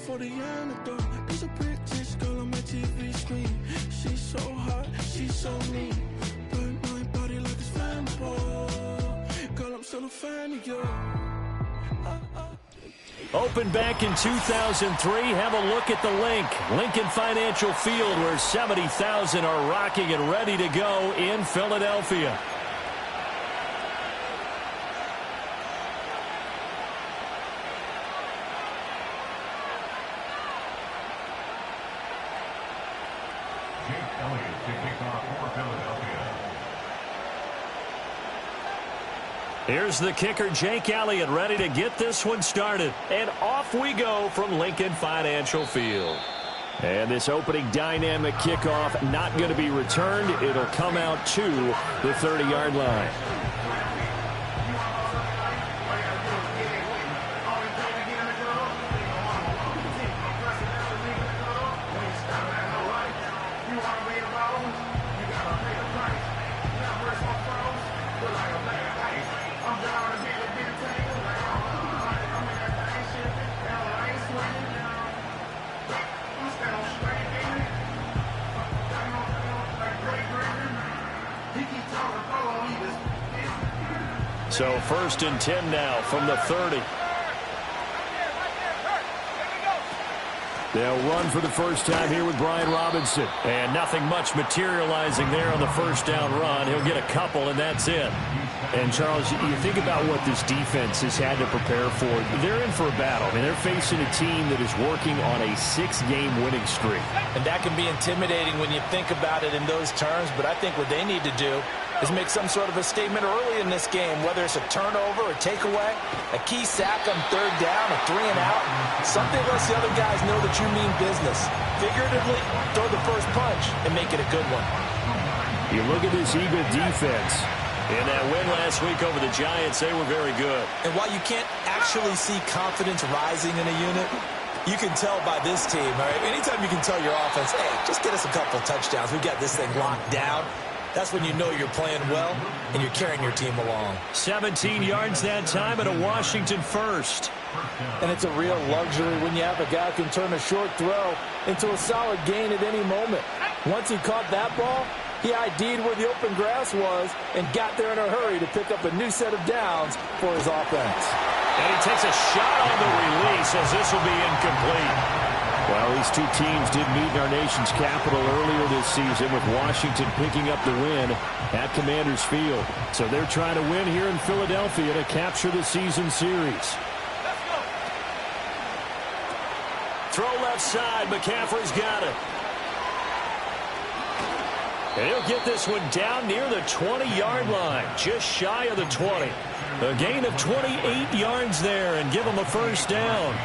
for the antidote. There's a British girl on my TV screen. She's so hot, she's so mean. Burn my body like it's flammable. Girl, I'm still a fan of you. Opened back in 2003. Have a look at the link. Lincoln Financial Field, where 70,000 are rocking and ready to go in Philadelphia. Here's the kicker, Jake Elliott, ready to get this one started. And off we go from Lincoln Financial Field. And this opening dynamic kickoff not going to be returned. It'll come out to the 30-yard line. So 1st and 10 now from the 30. They'll run for the first time here with Brian Robinson. And nothing much materializing there on the first down run. He'll get a couple, and that's it. And, Charles, you think about what this defense has had to prepare for. They're in for a battle. I mean, they're facing a team that is working on a 6-game winning streak. And that can be intimidating when you think about it in those terms. But I think what they need to do is make some sort of a statement early in this game, whether it's a turnover, a takeaway, a key sack on 3rd down, a 3-and-out. Something lets the other guys know that you mean business. Figuratively, throw the first punch and make it a good one. You look at this Eagle defense. In that win last week over the Giants, they were very good. And while you can't actually see confidence rising in a unit, you can tell by this team, all right? Anytime you can tell your offense, hey, just get us a couple touchdowns. We've got this thing locked down. That's when you know you're playing well and you're carrying your team along. 17 yards that time and a Washington first. And it's a real luxury when you have a guy who can turn a short throw into a solid gain at any moment. Once he caught that ball, he ID'd where the open grass was and got there in a hurry to pick up a new set of downs for his offense. And he takes a shot on the release as this will be incomplete. Well, these two teams did meet in our nation's capital earlier this season, with Washington picking up the win at Commanders Field. So they're trying to win here in Philadelphia to capture the season series. Throw left side. McCaffrey's got it. And he'll get this one down near the 20-yard line, just shy of the 20. A gain of 28 yards there and give them a first down.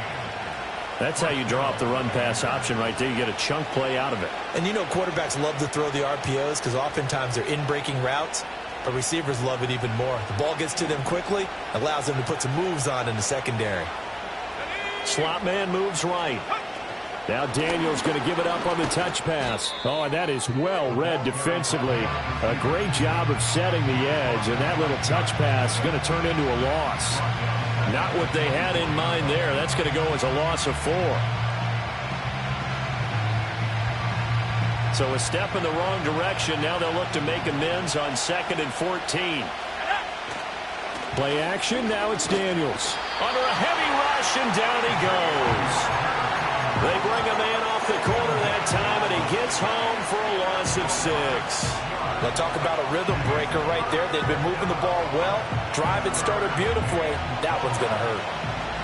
That's how you draw up the run-pass option right there. You get a chunk play out of it. And you know quarterbacks love to throw the RPOs because oftentimes they're in-breaking routes, but receivers love it even more. The ball gets to them quickly, allows them to put some moves on in the secondary. Slot man moves right. Now Daniels going to give it up on the touch pass. Oh, and that is well read defensively. A great job of setting the edge, and that little touch pass is going to turn into a loss. Not what they had in mind there. That's going to go as a loss of 4. So a step in the wrong direction. Now they'll look to make amends on 2nd and 14. Play action. Now it's Daniels. Under a heavy rush, and down he goes. They bring a man off the corner that time, and he gets home for a loss of 6. They'll talk about a rhythm breaker right there. They've been moving the ball well. Drive it started beautifully. That one's going to hurt.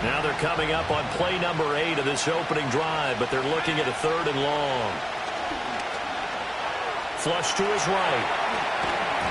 Now they're coming up on play number 8 of this opening drive, but they're looking at a 3rd and long. Flush to his right.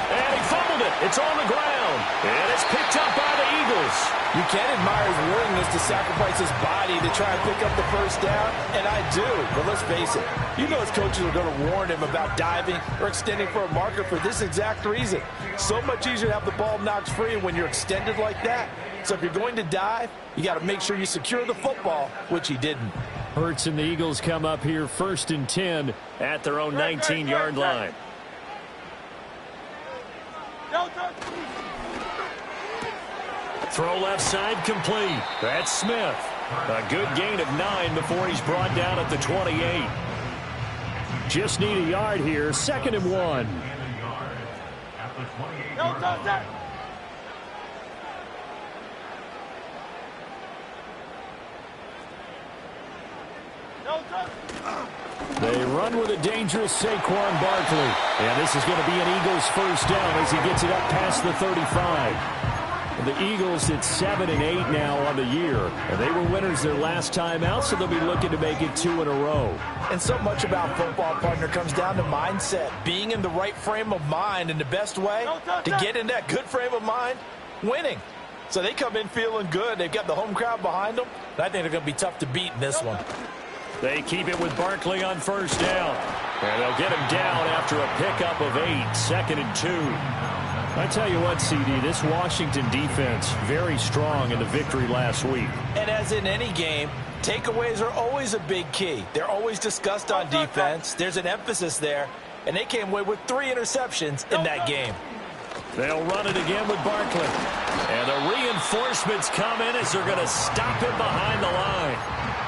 And he fumbled it. It's on the ground. And it's picked up by the Eagles. You can't admire his willingness to sacrifice his body to try and pick up the first down, and I do. But let's face it, you know his coaches are going to warn him about diving or extending for a marker for this exact reason. So much easier to have the ball knocked free when you're extended like that. So if you're going to dive, you got to make sure you secure the football, which he didn't. Hurts and the Eagles come up here 1st and 10 at their own 19-yard line. Throw left side complete. That's Smith. A good gain of 9 before he's brought down at the 28. Just need a yard here, 2nd and 1. They run with a dangerous Saquon Barkley. And this is going to be an Eagles first down as he gets it up past the 35. The Eagles at 7 and 8 now on the year. And they were winners their last time out, so they'll be looking to make it 2 in a row. And so much about football, partner, comes down to mindset. Being in the right frame of mind, and the best way to get in that good frame of mind, winning. So they come in feeling good. They've got the home crowd behind them. And I think they're going to be tough to beat in this one. They keep it with Barkley on first down. And they'll get him down after a pickup of 8, 2nd and 2. I tell you what, CD, this Washington defense, very strong in the victory last week. And as in any game, takeaways are always a big key. They're always discussed on defense. There's an emphasis there. And they came away with 3 interceptions in that game. They'll run it again with Barkley. And the reinforcements come in as they're going to stop him behind the line.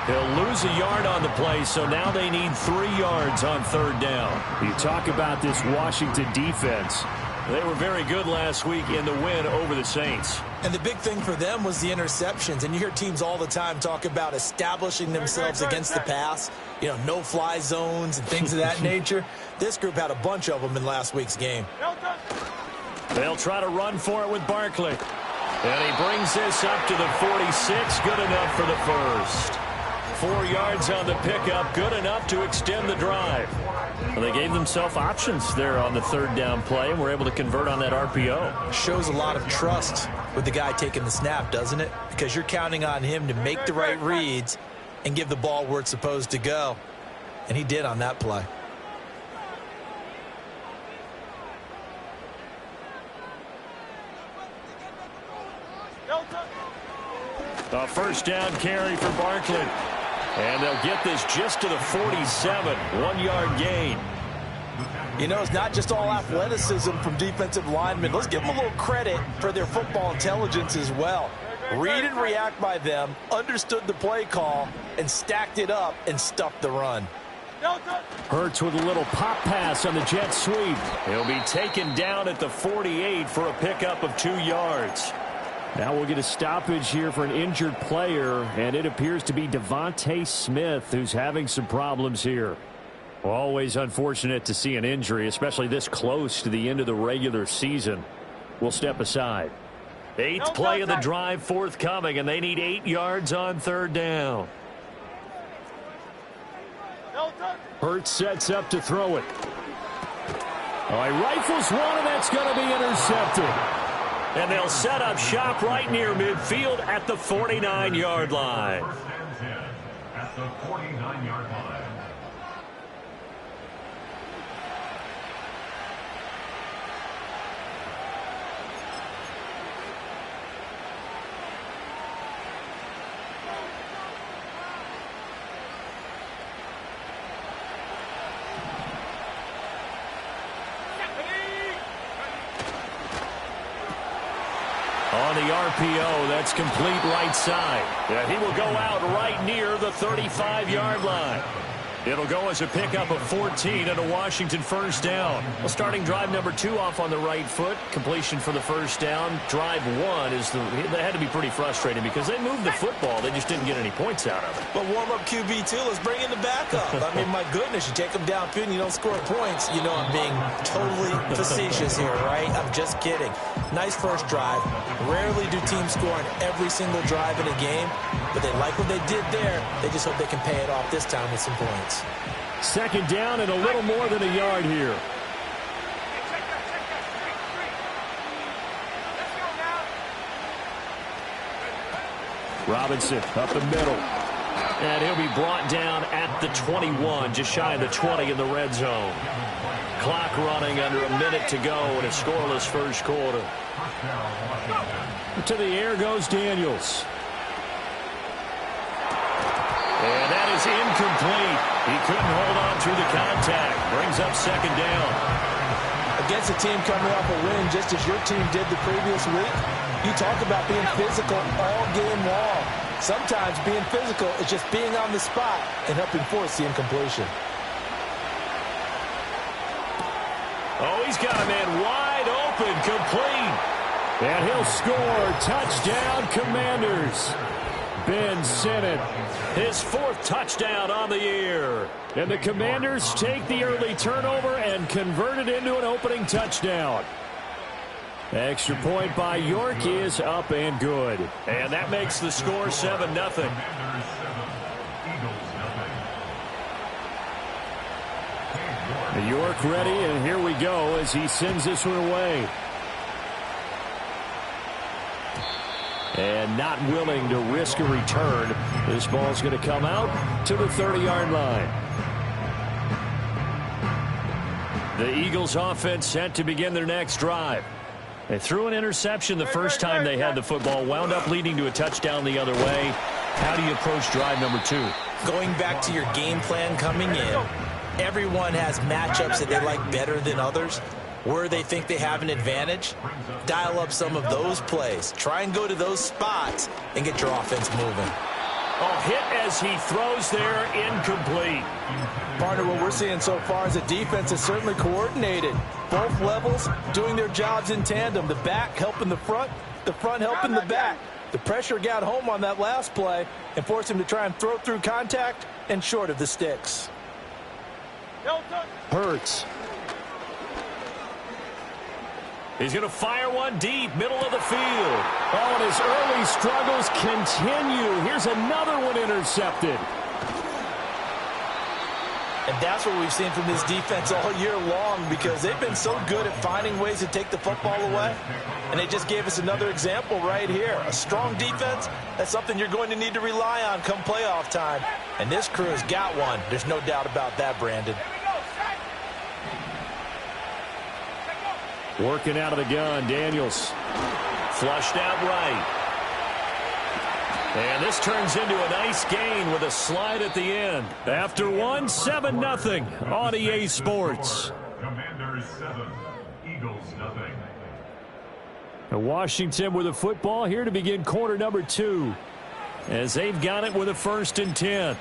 He'll lose a yard on the play, so now they need 3 yards on 3rd down. You talk about this Washington defense. They were very good last week in the win over the Saints. And the big thing for them was the interceptions. And you hear teams all the time talk about establishing themselves against the pass. You know, no-fly zones and things of that nature. This group had a bunch of them in last week's game. They'll try to run for it with Barkley. And he brings this up to the 46. Good enough for the first. 4 yards on the pickup. Good enough to extend the drive. Well, they gave themselves options there on the 3rd down play and were able to convert on that RPO. Shows a lot of trust with the guy taking the snap, doesn't it? Because you're counting on him to make the right reads and give the ball where it's supposed to go. And he did on that play. A first down carry for Barkley. And they'll get this just to the 47. 1-yard gain. You know, it's not just all athleticism from defensive linemen. Let's give them a little credit for their football intelligence as well. Read and react by them, understood the play call, and stacked it up and stuffed the run. Hurts with a little pop pass on the jet sweep. He'll be taken down at the 48 for a pickup of 2 yards. Now we'll get a stoppage here for an injured player, and it appears to be Devontae Smith who's having some problems here. Always unfortunate to see an injury, especially this close to the end of the regular season. We'll step aside. 8th play of the drive forthcoming, and they need 8 yards on 3rd down. Hurts sets up to throw it. Oh, he rifles one, and that's going to be intercepted. And they'll set up shop right near midfield at the 49-yard line. At the 49-yard line. On the RPO, that's complete right side. Yeah, he will go out right near the 35-yard line. It'll go as a pickup of 14 and a Washington first down. Well, starting drive number 2 off on the right foot. Completion for the first down. Drive 1 is they had to be pretty frustrating because they moved the football. They just didn't get any points out of it. But warm up QB2. Let's bring in the backup. I mean, my goodness, you take them downfield and you don't score points. You know I'm being totally facetious here, right? I'm just kidding. Nice first drive. Rarely do teams score on every single drive in a game, but they like what they did there. They just hope they can pay it off this time with some points. 2nd down and a little more than a yard here. Robinson up the middle. And he'll be brought down at the 21, just shy of the 20 in the red zone. Clock running under a minute to go in a scoreless first quarter. To the air goes Daniels. And that is incomplete. He couldn't hold on through the contact. Brings up 2nd down. Against a team coming off a win just as your team did the previous week, you talk about being physical all game long. Sometimes being physical is just being on the spot and helping force the incompletion. Oh, he's got a man wide open, complete. And he'll score. Touchdown, Commanders. Ben Sinnott, his 4th touchdown on the year. And the Commanders take the early turnover and convert it into an opening touchdown. Extra point by York is up and good. And that makes the score 7-0. York ready, and here we go as he sends this one away. And not willing to risk a return. This ball's going to come out to the 30-yard line. The Eagles offense set to begin their next drive. They threw an interception the first time they had the football, wound up leading to a touchdown the other way. How do you approach drive number 2? Going back to your game plan coming in, everyone has matchups that they like better than others. Where they think they have an advantage, dial up some of those plays. Try and go to those spots and get your offense moving. Oh, hit as he throws there, incomplete. Partner, what we're seeing so far is a defense is certainly coordinated. Both levels doing their jobs in tandem. The back helping the front helping the back. The pressure got home on that last play and forced him to try and throw through contact and short of the sticks. Hurts. He's going to fire one deep, middle of the field. Oh, and his early struggles continue. Here's another one intercepted. And that's what we've seen from this defense all year long, because they've been so good at finding ways to take the football away. And they just gave us another example right here. A strong defense, that's something you're going to need to rely on come playoff time. And this crew has got one. There's no doubt about that, Brandon. Working out of the gun, Daniels. Flushed out right. And this turns into a nice gain with a slide at the end. After one, 7-0 on EA Sports. Commanders 7, Eagles 0. Washington with the football here to begin quarter number 2. As they've got it with a 1st and 10.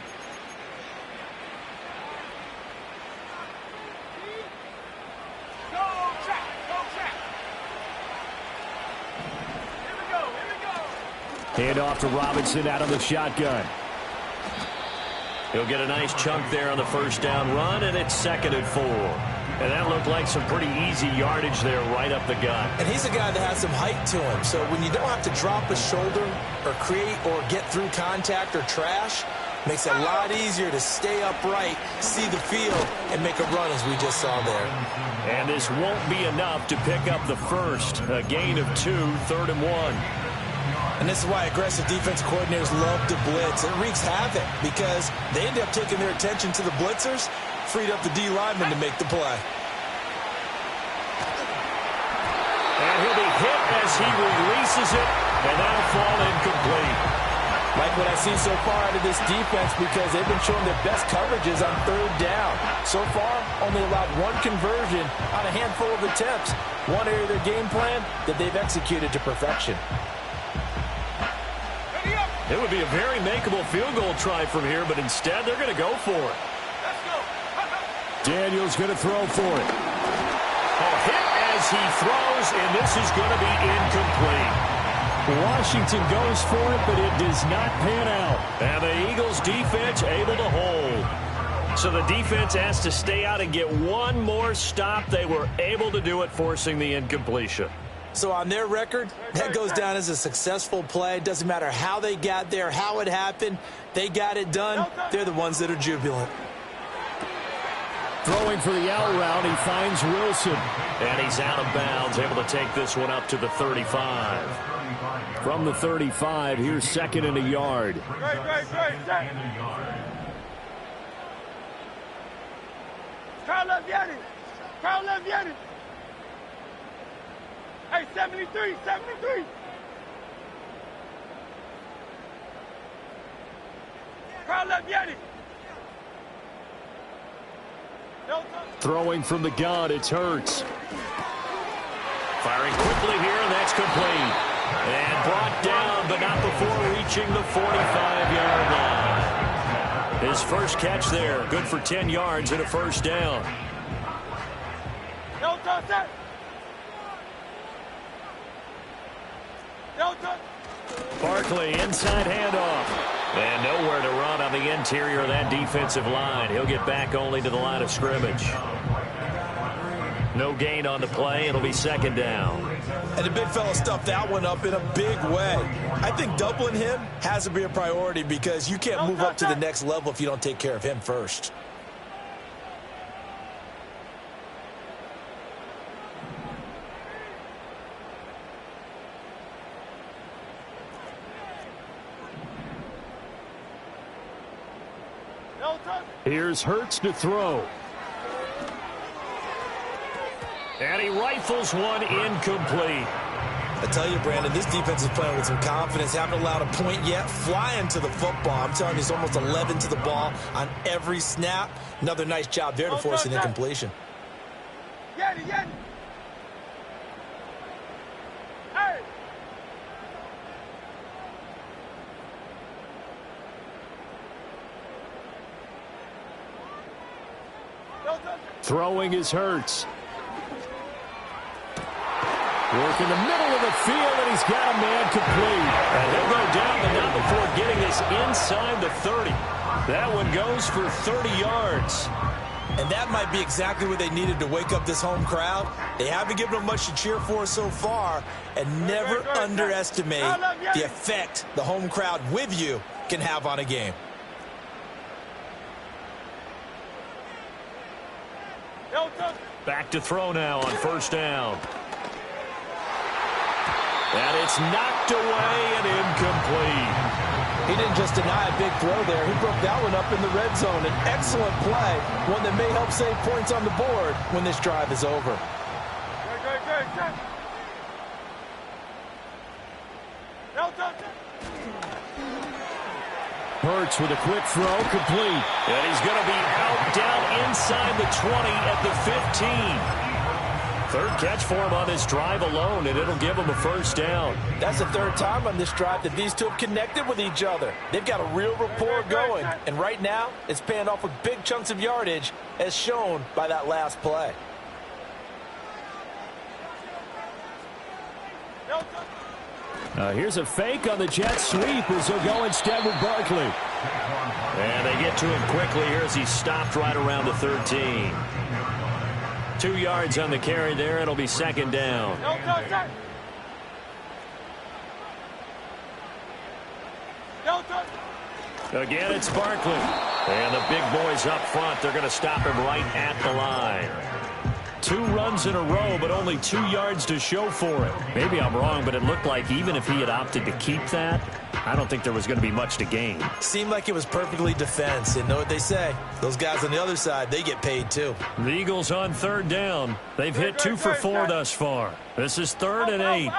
Hand off to Robinson out of the shotgun. He'll get a nice chunk there on the 1st down run, and it's 2nd and 4. And that looked like some pretty easy yardage there right up the gut. And he's a guy that has some height to him, so when you don't have to drop a shoulder or create or get through contact or trash, makes it a lot easier to stay upright, see the field, and make a run as we just saw there. And this won't be enough to pick up the first. A gain of 2, 3rd and 1. And this is why aggressive defense coordinators love to blitz. It wreaks havoc because they end up taking their attention to the blitzers, freed up the D lineman to make the play. And he'll be hit as he releases it, and that'll fall incomplete. Like what I've seen so far out of this defense, because they've been showing their best coverages on 3rd down. So far, only allowed one conversion on a handful of attempts. One area of their game plan that they've executed to perfection. It would be a very makeable field goal try from here, but instead they're going to go for it. Daniels going to throw for it. Oh, hit as he throws, and this is going to be incomplete. Washington goes for it, but it does not pan out. And the Eagles defense able to hold. So the defense has to stay out and get one more stop. They were able to do it, forcing the incompletion. So on their record, that goes down as a successful play. It doesn't matter how they got there, how it happened. They got it done. They're the ones that are jubilant. Throwing for the out route, he finds Wilson. And he's out of bounds, able to take this one up to the 35. From the 35, here's 2nd and a yard. Carlos Vianney. Carlos Vianney. Hey, 73, 73. Carlos Vianney. Throwing from the gun, it's Hurts. Firing quickly here, and that's complete. And brought down, but not before reaching reaching the 45-yard line. His first catch there, good for 10 yards and a first down. No touch that. No touch. Barkley, inside handoff. And nowhere to run on the interior of that defensive line. He'll get back only to the line of scrimmage. No gain on the play. It'll be second down. And the big fella stuffed that one up in a big way. I think doubling him has to be a priority because you can't move up to the next level if you don't take care of him first. Here's Hurts to throw. And he rifles one incomplete. I tell you, Brandon, this defense is playing with some confidence. Haven't allowed a point yet. Flying to the football. I'm telling you, it's almost 11 to the ball on every snap. Another nice job there to force an incompletion. Yanni. Hey. Throwing is Hurts. Work in the middle of the field, and he's got a man complete. And he'll go down, but not before getting us inside the 30. That one goes for 30 yards. And that might be exactly what they needed to wake up this home crowd. They haven't given them much to cheer for so far, and never underestimate the effect the home crowd with you can have on a game. Back to throw now on first down. And it's knocked away and incomplete. He didn't just deny a big throw there. He broke that one up in the red zone. An excellent play, one that may help save points on the board when this drive is over. Good. Hurts with a quick throw, complete. And he's going to be out down inside the 20 at the 15. Third catch for him on this drive alone, and it'll give him a first down. That's the third time on this drive that these two have connected with each other. They've got a real rapport going, and right now it's paying off with big chunks of yardage as shown by that last play. Here's a fake on the jet sweep as he'll go instead with Barkley. And they get to him quickly here as he's stopped right around the 13. 2 yards on the carry there. It'll be second down. Again, it's Barkley. And the big boys up front, they're going to stop him right at the line. 2 runs in a row, but only 2 yards to show for it. Maybe I'm wrong, but it looked like even if he had opted to keep that, I don't think there was going to be much to gain. Seemed like it was perfectly defense. And know what they say? Those guys on the other side, they get paid too. The Eagles on third down. They've hit 2 for 4 thus far. This is 3rd and 8.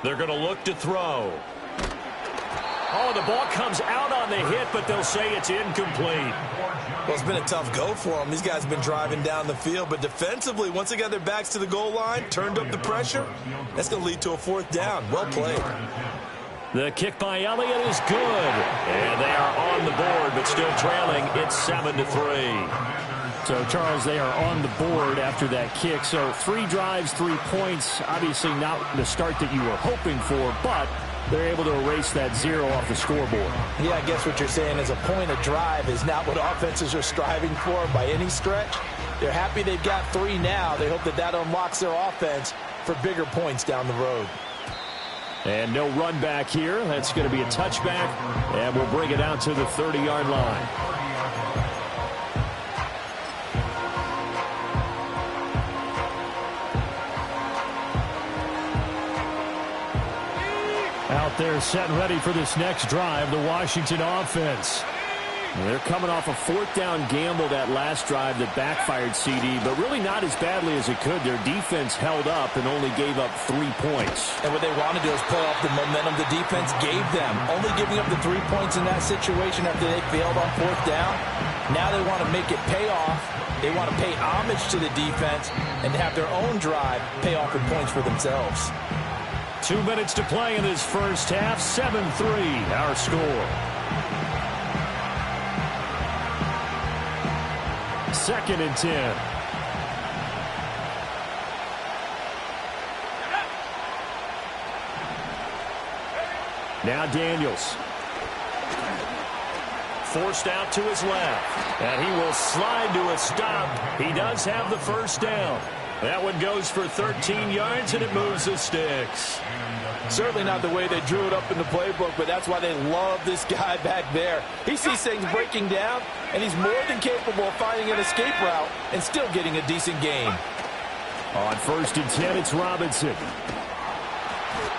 They're going to look to throw. Oh, the ball comes out on the hit, but they'll say it's incomplete. Well, it's been a tough go for them. These guys have been driving down the field, but defensively, once they got their backs to the goal line, turned up the pressure, that's going to lead to a 4th down. Well played. The kick by Elliott is good. And they are on the board, but still trailing. It's 7-3. So, Charles, they are on the board after that kick. So, 3 drives, 3 points. Obviously not the start that you were hoping for, but they're able to erase that 0 off the scoreboard. Yeah, I guess what you're saying is a point a drive is not what offenses are striving for by any stretch. They're happy they've got 3 now. They hope that that unlocks their offense for bigger points down the road. And no run back here. That's going to be a touchback, and we'll bring it out to the 30-yard line. Out there set ready for this next drive, the Washington offense. They're coming off a fourth down gamble that last drive that backfired, CD, but really not as badly as it could. Their defense held up and only gave up 3 points. And what they want to do is play off the momentum the defense gave them. Only giving up the 3 points in that situation after they failed on fourth down. Now they want to make it pay off. They want to pay homage to the defense and have their own drive pay off in points for themselves. 2 minutes to play in this first half. 7-3 our score. Second and 10. Now Daniels. Forced out to his left. And he will slide to a stop. He does have the first down. That one goes for 13 yards, and it moves the sticks. Certainly not the way they drew it up in the playbook, but that's why they love this guy back there. He sees things breaking down, and he's more than capable of finding an escape route and still getting a decent gain. On first and 10, it's Robinson.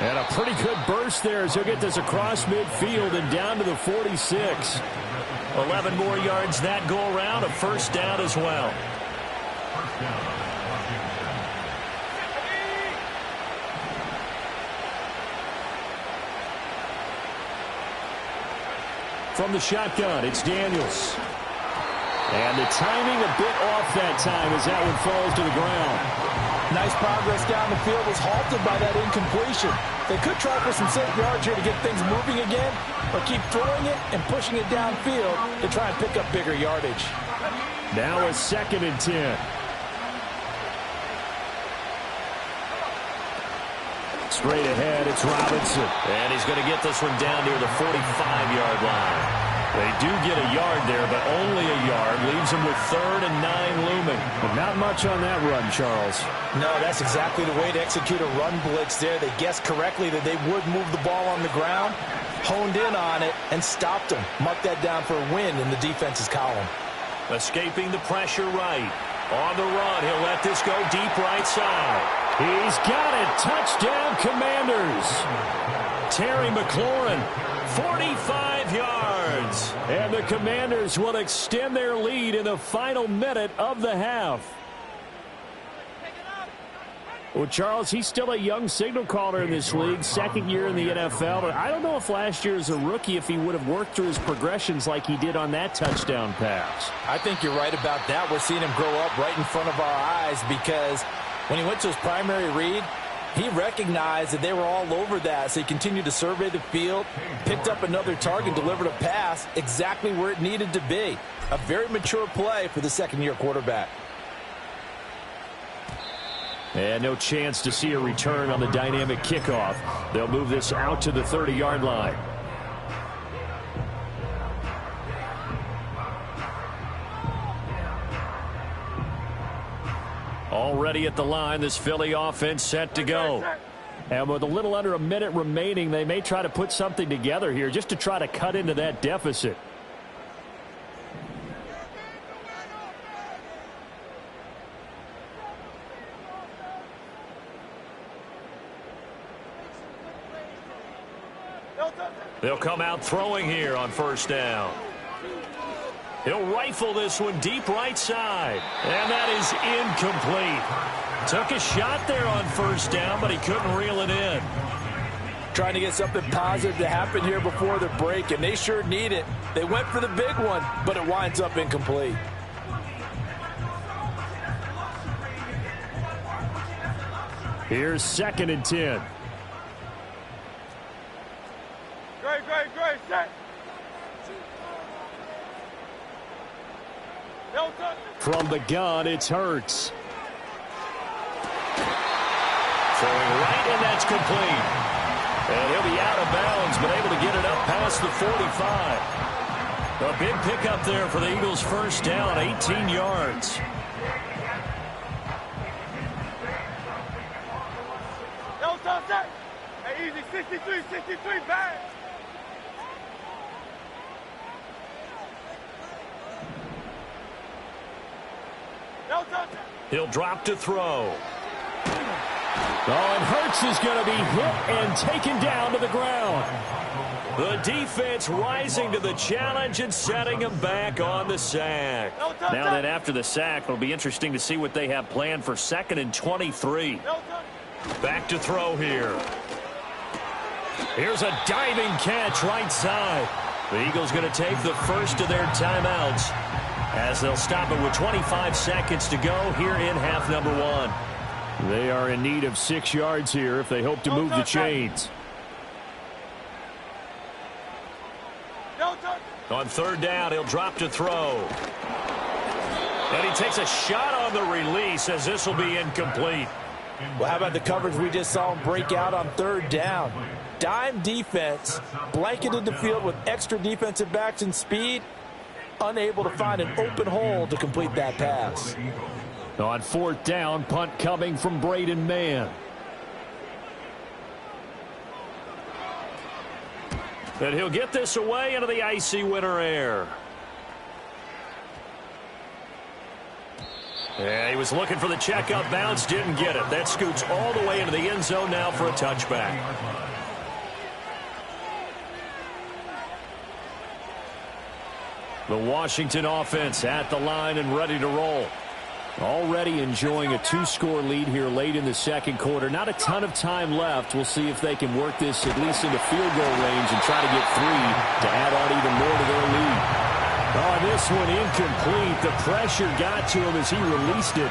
And a pretty good burst there as he'll get this across midfield and down to the 46. 11 more yards that go around, a first down as well. From the shotgun, it's Daniels. And the timing a bit off that time as that one falls to the ground. Nice progress down the field was halted by that incompletion. They could try for some safe yards here to get things moving again, or keep throwing it and pushing it downfield to try and pick up bigger yardage. Now a second and 10. Straight ahead, it's Robinson. And he's going to get this one down near the 45-yard line. They do get a yard there, but only a yard. Leaves them with 3rd and 9 looming. But not much on that run, Charles. No, that's exactly the way to execute a run blitz there. They guessed correctly that they would move the ball on the ground, honed in on it, and stopped them. Marked that down for a win in the defense's column. Escaping the pressure right. On the run, he'll let this go deep right side. He's got it. Touchdown, Commanders. Terry McLaurin, 45 yards. And the Commanders will extend their lead in the final minute of the half. Well, Charles, he's still a young signal caller in this league, second year in the NFL. But I don't know if last year as a rookie, if he would have worked through his progressions like he did on that touchdown pass. I think you're right about that. We're seeing him grow up right in front of our eyes because when he went to his primary read, he recognized that they were all over that, so he continued to survey the field, picked up another target, delivered a pass exactly where it needed to be. A very mature play for the second-year quarterback. And no chance to see a return on the dynamic kickoff. They'll move this out to the 30-yard line. Already at the line, this Philly offense set to go. And with a little under a minute remaining, they may try to put something together here just to try to cut into that deficit. They'll come out throwing here on first down. He'll rifle this one deep right side. And that is incomplete. Took a shot there on first down, but he couldn't reel it in. Trying to get something positive to happen here before the break, and they sure need it. They went for the big one, but it winds up incomplete. Here's second and 10. Great, set. From the gun, it's Hurts. Throwing right, and that's complete. And he'll be out of bounds, but able to get it up past the 45. A big pickup there for the Eagles' first down, 18 yards. Hey, easy, 63, bang. He'll drop to throw. Oh, and Hurts is going to be hit and taken down to the ground. The defense rising to the challenge and setting him back on the sack. Now then, after the sack, it'll be interesting to see what they have planned for 2nd and 23. Back to throw here. Here's a diving catch right side. The Eagles going to take the first of their timeouts as they'll stop it with 25 seconds to go here in half number 1. They are in need of 6 yards here if they hope to move the chains. On 3rd down, he'll drop to throw. And he takes a shot on the release as this will be incomplete. Well, how about the coverage we just saw him break out on 3rd down? Dime defense, blanketed the field with extra defensive backs and speed, unable to find an open hole to complete that pass. On 4th down, punt coming from Braden Mann. And he'll get this away into the icy winter air. Yeah, he was looking for the checkup bounce, didn't get it. That scoots all the way into the end zone now for a touchback. The Washington offense at the line and ready to roll. Already enjoying a 2-score lead here late in the 2nd quarter. Not a ton of time left. We'll see if they can work this at least into field goal range and try to get 3 to add on even more to their lead. Oh, this one incomplete. The pressure got to him as he released it.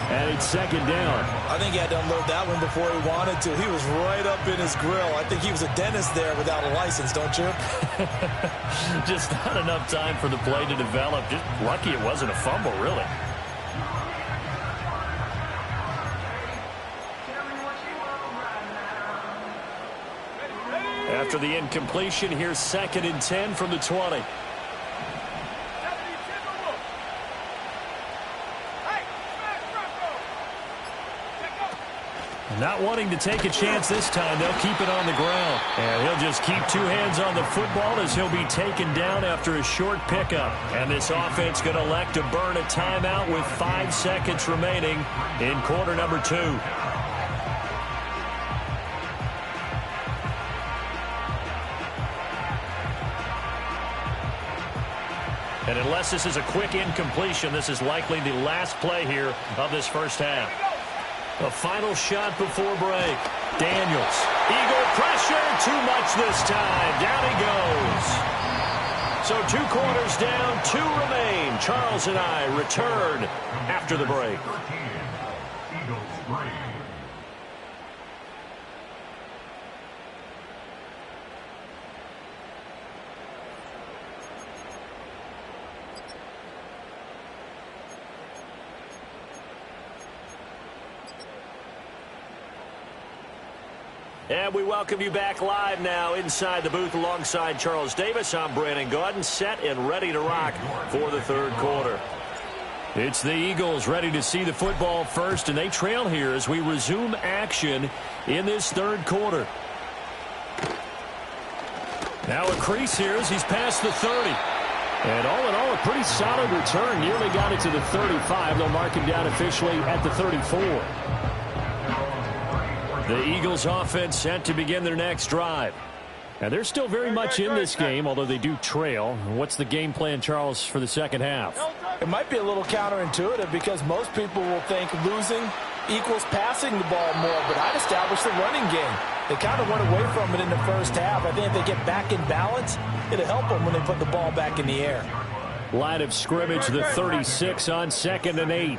And it's 2nd down. I think he had to unload that one before he wanted to. He was right up in his grill. I think he was a dentist there without a license, don't you? Just not enough time for the play to develop. Just lucky it wasn't a fumble, really. After the incompletion, here's 2nd and 10 from the 20. Not wanting to take a chance this time, they'll keep it on the ground. And he'll just keep 2 hands on the football as he'll be taken down after a short pickup. And this offense going to elect to burn a timeout with 5 seconds remaining in quarter number 2. And unless this is a quick incompletion, this is likely the last play here of this first half. A final shot before break. Daniels. Eagle pressure. Too much this time. Down he goes. So 2 quarters down, 2 remain. Charles and I return after the break. Eagles break. And we welcome you back live now inside the booth alongside Charles Davis. I'm Brandon Gaudin, set and ready to rock for the 3rd quarter. It's the Eagles ready to see the football first, and they trail here as we resume action in this 3rd quarter. Now a crease here as he's past the 30. And all in all, a pretty solid return. Nearly got it to the 35. They'll mark him down officially at the 34. The Eagles offense set to begin their next drive. And they're still very much in this game, although they do trail. What's the game plan, Charles, for the 2nd half? It might be a little counterintuitive because most people will think losing equals passing the ball more, but I'd establish the running game. They kind of went away from it in the first half. I think if they get back in balance, it'll help them when they put the ball back in the air. Line of scrimmage, the 36 on 2nd and 8.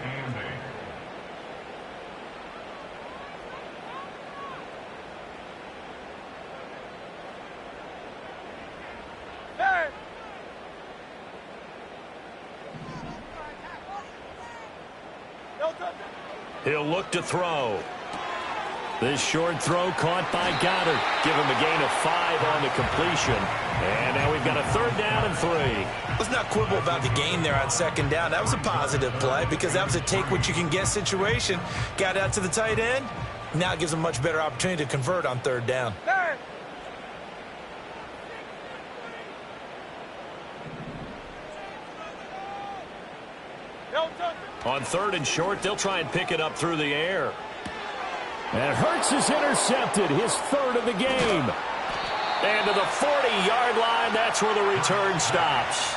He'll look to throw. This short throw caught by Goddard. Give him a gain of 5 on the completion. And now we've got a 3rd down and 3. Let's not quibble about the gain there on 2nd down. That was a positive play because that was a take-what-you-can-get situation. Got out to the tight end. Now it gives them a much better opportunity to convert on 3rd down. On 3rd and short, they'll try and pick it up through the air. And Hurts is intercepted, his 3rd of the game. And to the 40-yard line, that's where the return stops.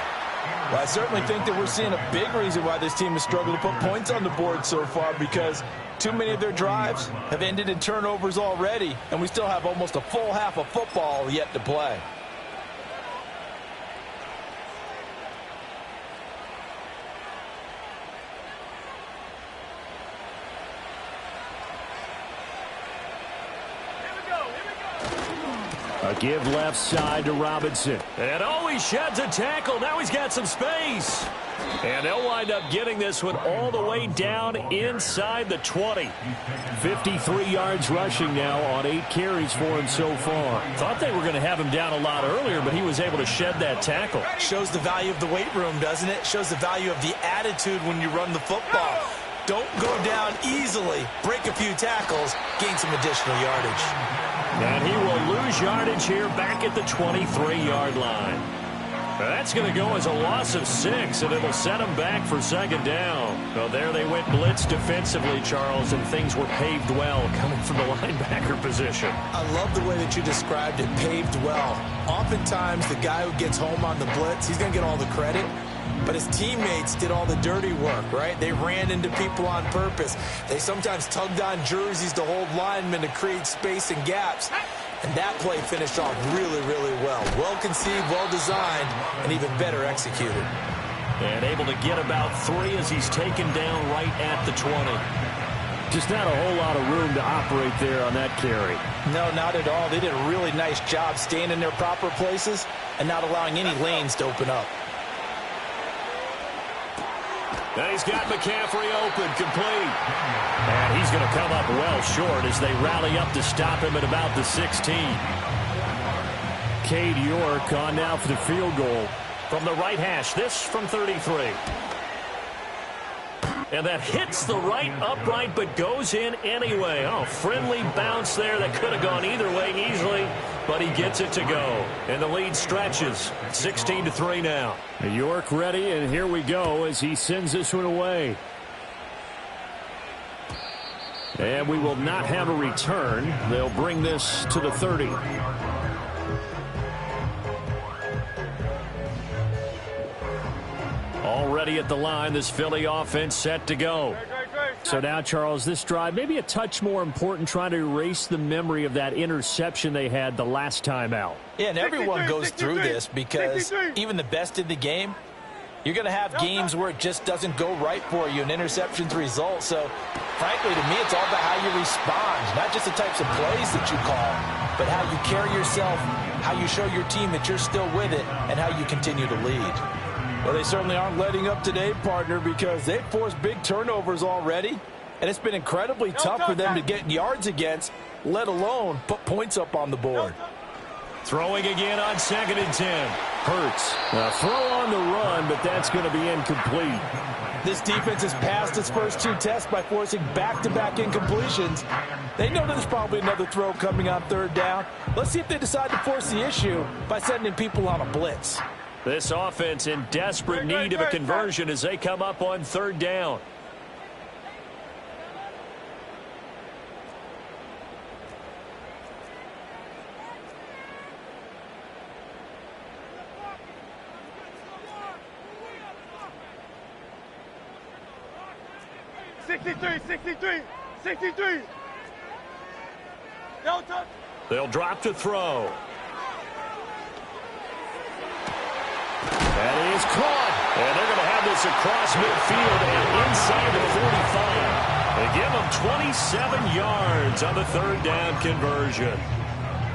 Well, I certainly think that we're seeing a big reason why this team has struggled to put points on the board so far, because too many of their drives have ended in turnovers already, and we still have almost a full half of football yet to play. A give left side to Robinson. And he sheds a tackle. Now he's got some space. And they'll wind up getting this one all the way down inside the 20. 53 yards rushing now on 8 carries for him so far. Thought they were going to have him down a lot earlier, but he was able to shed that tackle. Shows the value of the weight room, doesn't it? Shows the value of the attitude when you run the football. Don't go down easily. Break a few tackles. Gain some additional yardage. And he will lose yardage here back at the 23-yard line. That's going to go as a loss of 6, and it'll set him back for second down. So there they went blitz defensively, Charles, and things were paved well coming from the linebacker position. I love the way that you described it, paved well. Oftentimes, the guy who gets home on the blitz, he's going to get all the credit. But his teammates did all the dirty work, right? They ran into people on purpose. They sometimes tugged on jerseys to hold linemen to create space and gaps. And that play finished off really, really well. Well-conceived, well-designed, and even better executed. And able to get about 3 as he's taken down right at the 20. Just not a whole lot of room to operate there on that carry. No, not at all. They did a really nice job staying in their proper places and not allowing any lanes to open up. And he's got McCaffrey open, complete. And he's going to come up well short as they rally up to stop him at about the 16. Cade York on now for the field goal. From the right hash, this from 33. And that hits the right upright but goes in anyway. Oh, friendly bounce there that could have gone either way easily, but he gets it to go. And the lead stretches. 16-3 now. York ready, and here we go as he sends this one away. And we will not have a return. They'll bring this to the 30. Already at the line, this Philly offense set to go. So now, Charles, this drive maybe a touch more important, trying to erase the memory of that interception they had the last time out. Yeah, and everyone goes through this because even the best in the game, you're going to have games where it just doesn't go right for you and interceptions result. So, frankly, to me, it's all about how you respond, not just the types of plays that you call, but how you carry yourself, how you show your team that you're still with it, and how you continue to lead. Well, they certainly aren't letting up today, partner, because they've forced big turnovers already, and it's been incredibly tough for them to get yards against, let alone put points up on the board. Throwing again on 2nd and 10. Hurts. A throw on the run, but that's going to be incomplete. This defense has passed its first 2 tests by forcing back-to-back incompletions. They know there's probably another throw coming on 3rd down. Let's see if they decide to force the issue by sending people on a blitz. This offense in desperate need of a conversion as they come up on 3rd down. They'll drop to throw. That is caught. And they're going to have this across midfield and inside the 45. They give him 27 yards on the 3rd down conversion.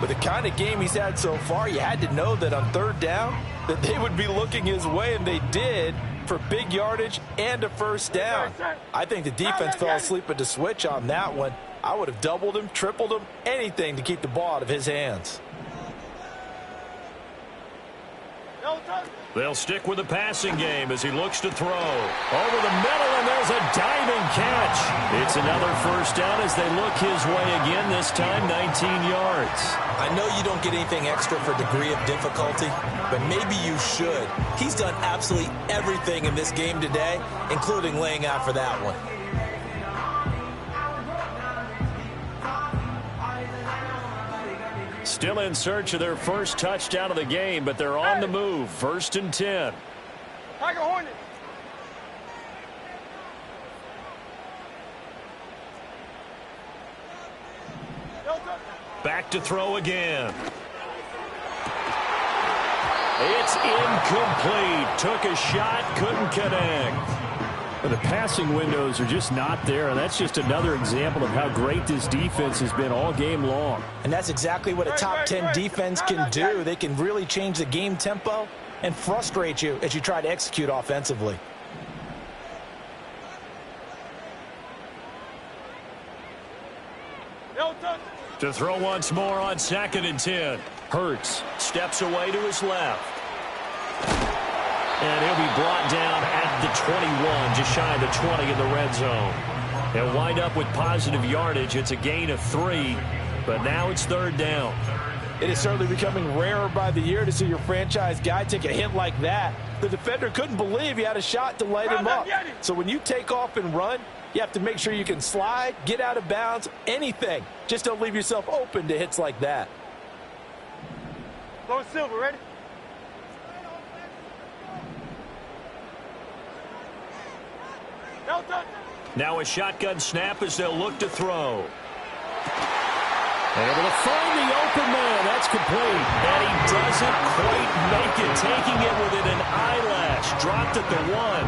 With the kind of game he's had so far, you had to know that on 3rd down that they would be looking his way, and they did, for big yardage and a 1st down. I think the defense fell asleep at the switch on that one. I would have doubled him, tripled him, anything to keep the ball out of his hands. They'll stick with the passing game as he looks to throw. Over the middle, and there's a diving catch. It's another 1st down as they look his way again, this time 19 yards. I know you don't get anything extra for degree of difficulty, but maybe you should. He's done absolutely everything in this game today, including laying out for that one. Still in search of their first touchdown of the game, but they're on the move. 1st and 10. Tiger Hornet. Back to throw again. It's incomplete. Took a shot, couldn't connect. Well, the passing windows are just not there, and that's just another example of how great this defense has been all game long. And that's exactly what a top 10 defense can do. They can really change the game tempo and frustrate you as you try to execute offensively. To throw once more on 2nd and 10. Hurts steps away to his left. And he'll be brought down at the 21, just shy of the 20 in the red zone. They'll wind up with positive yardage. It's a gain of 3, but now it's 3rd down. It is certainly becoming rarer by the year to see your franchise guy take a hit like that. The defender couldn't believe he had a shot to light him up. So when you take off and run, you have to make sure you can slide, get out of bounds, anything. Just don't leave yourself open to hits like that. Low Silver, ready? Now a shotgun snap as they'll look to throw. Able to find the open man. That's complete. And he doesn't quite make it. Taking it within an eyelash. Dropped at the 1.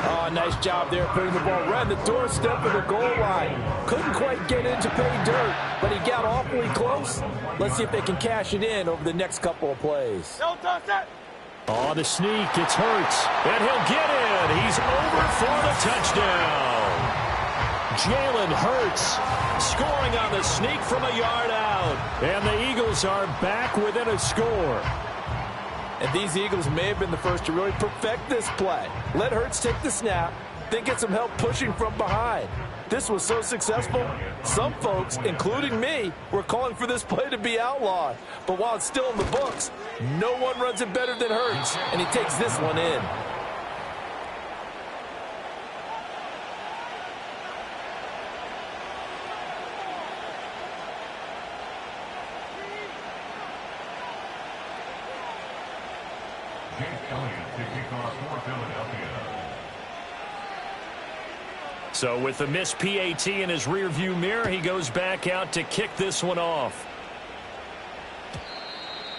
Oh, nice job there putting the ball right on the doorstep of the goal line. Couldn't quite get in to pay dirt, but he got awfully close. Let's see if they can cash it in over the next couple of plays. Oh, the sneak. It's Hurts. And he'll get in. He's over for the touchdown. Jalen Hurts scoring on the sneak from a yard out. And the Eagles are back within a score. And these Eagles may have been the first to really perfect this play. Let Hurts take the snap, then get some help pushing from behind. This was so successful, some folks, including me, were calling for this play to be outlawed. But while it's still in the books, no one runs it better than Hurts, and he takes this one in. So with the missed PAT in his rearview mirror, he goes back out to kick this one off.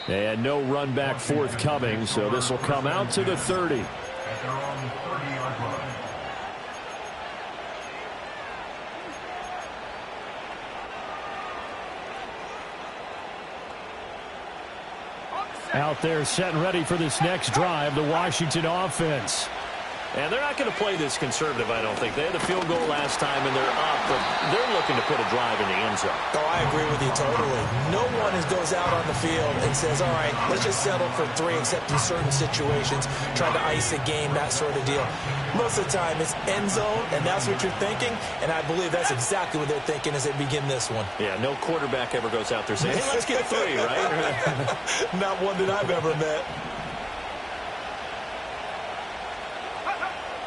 And no run back forthcoming, so this will come out to the 30. Out there set and ready for this next drive, the Washington offense. And they're not going to play this conservative, I don't think. They had the field goal last time, and they're up, but they're looking to put a drive in the end zone. Oh, I agree with you totally. No one goes out on the field and says, all right, let's just settle for 3, except in certain situations, trying to ice a game, that sort of deal. Most of the time, it's end zone, and that's what you're thinking, and I believe that's exactly what they're thinking as they begin this one. Yeah, no quarterback ever goes out there saying, hey, let's get 3, right? Not one that I've ever met.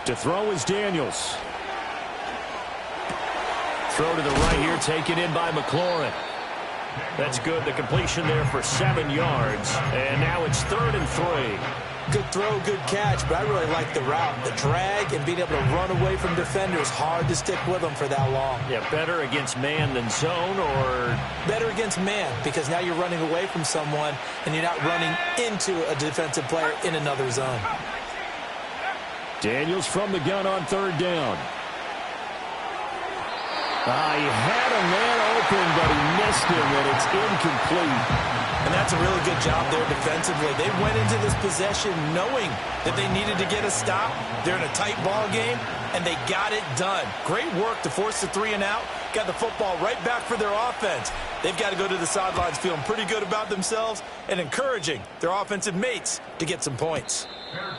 To throw is Daniels. Throw to the right here, taken in by McLaurin. That's good. The completion there for 7 yards. And now it's 3rd and 3. Good throw, good catch, but I really like the route. The drag and being able to run away from defenders, hard to stick with them for that long. Yeah, better against man than zone, or? Better against man, because now you're running away from someone and you're not running into a defensive player in another zone. Daniels from the gun on 3rd down. He had a man open, but he missed him, and it's incomplete. And that's a really good job there defensively. They went into this possession knowing that they needed to get a stop. They're in a tight ball game, and they got it done. Great work to force the 3 and out. Got the football right back for their offense. They've got to go to the sidelines feeling pretty good about themselves and encouraging their offensive mates to get some points.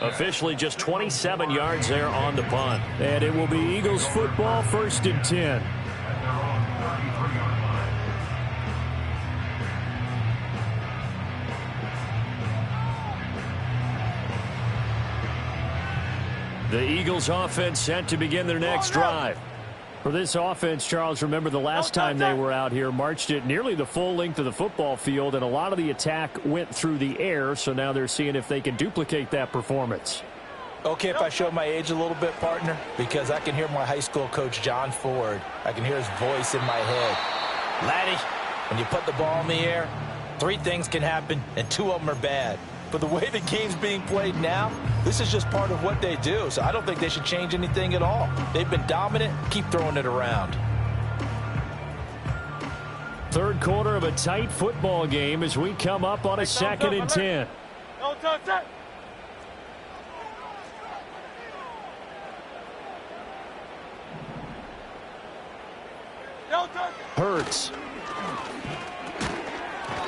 Officially just 27 yards there on the punt. And it will be Eagles football, 1st and 10. The Eagles offense set to begin their next drive. For this offense, Charles, remember the last time they were out here, marched it nearly the full length of the football field, and a lot of the attack went through the air, so now they're seeing if they can duplicate that performance. Okay, if I show my age a little bit, partner, because I can hear my high school coach, John Ford. I can hear his voice in my head. Laddie, when you put the ball in the air, 3 things can happen, and 2 of them are bad. But the way the game's being played now, this is just part of what they do. So I don't think they should change anything at all. They've been dominant. Keep throwing it around. Third quarter of a tight football game as we come up on a 2nd and 10. No touch. Hurts.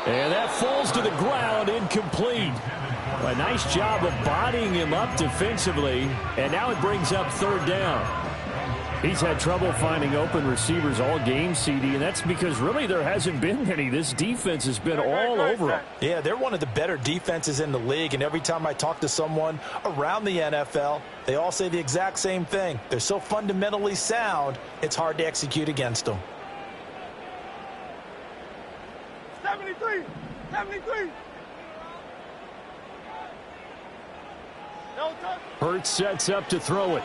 And that falls to the ground, incomplete. A nice job of bodying him up defensively, and now it brings up 3rd down. He's had trouble finding open receivers all game, CD, and that's because really there hasn't been any. This defense has been all over him. Yeah, they're one of the better defenses in the league, and every time I talk to someone around the NFL, they all say the exact same thing. They're so fundamentally sound, it's hard to execute against them. 73. No touch. Hurts sets up to throw it.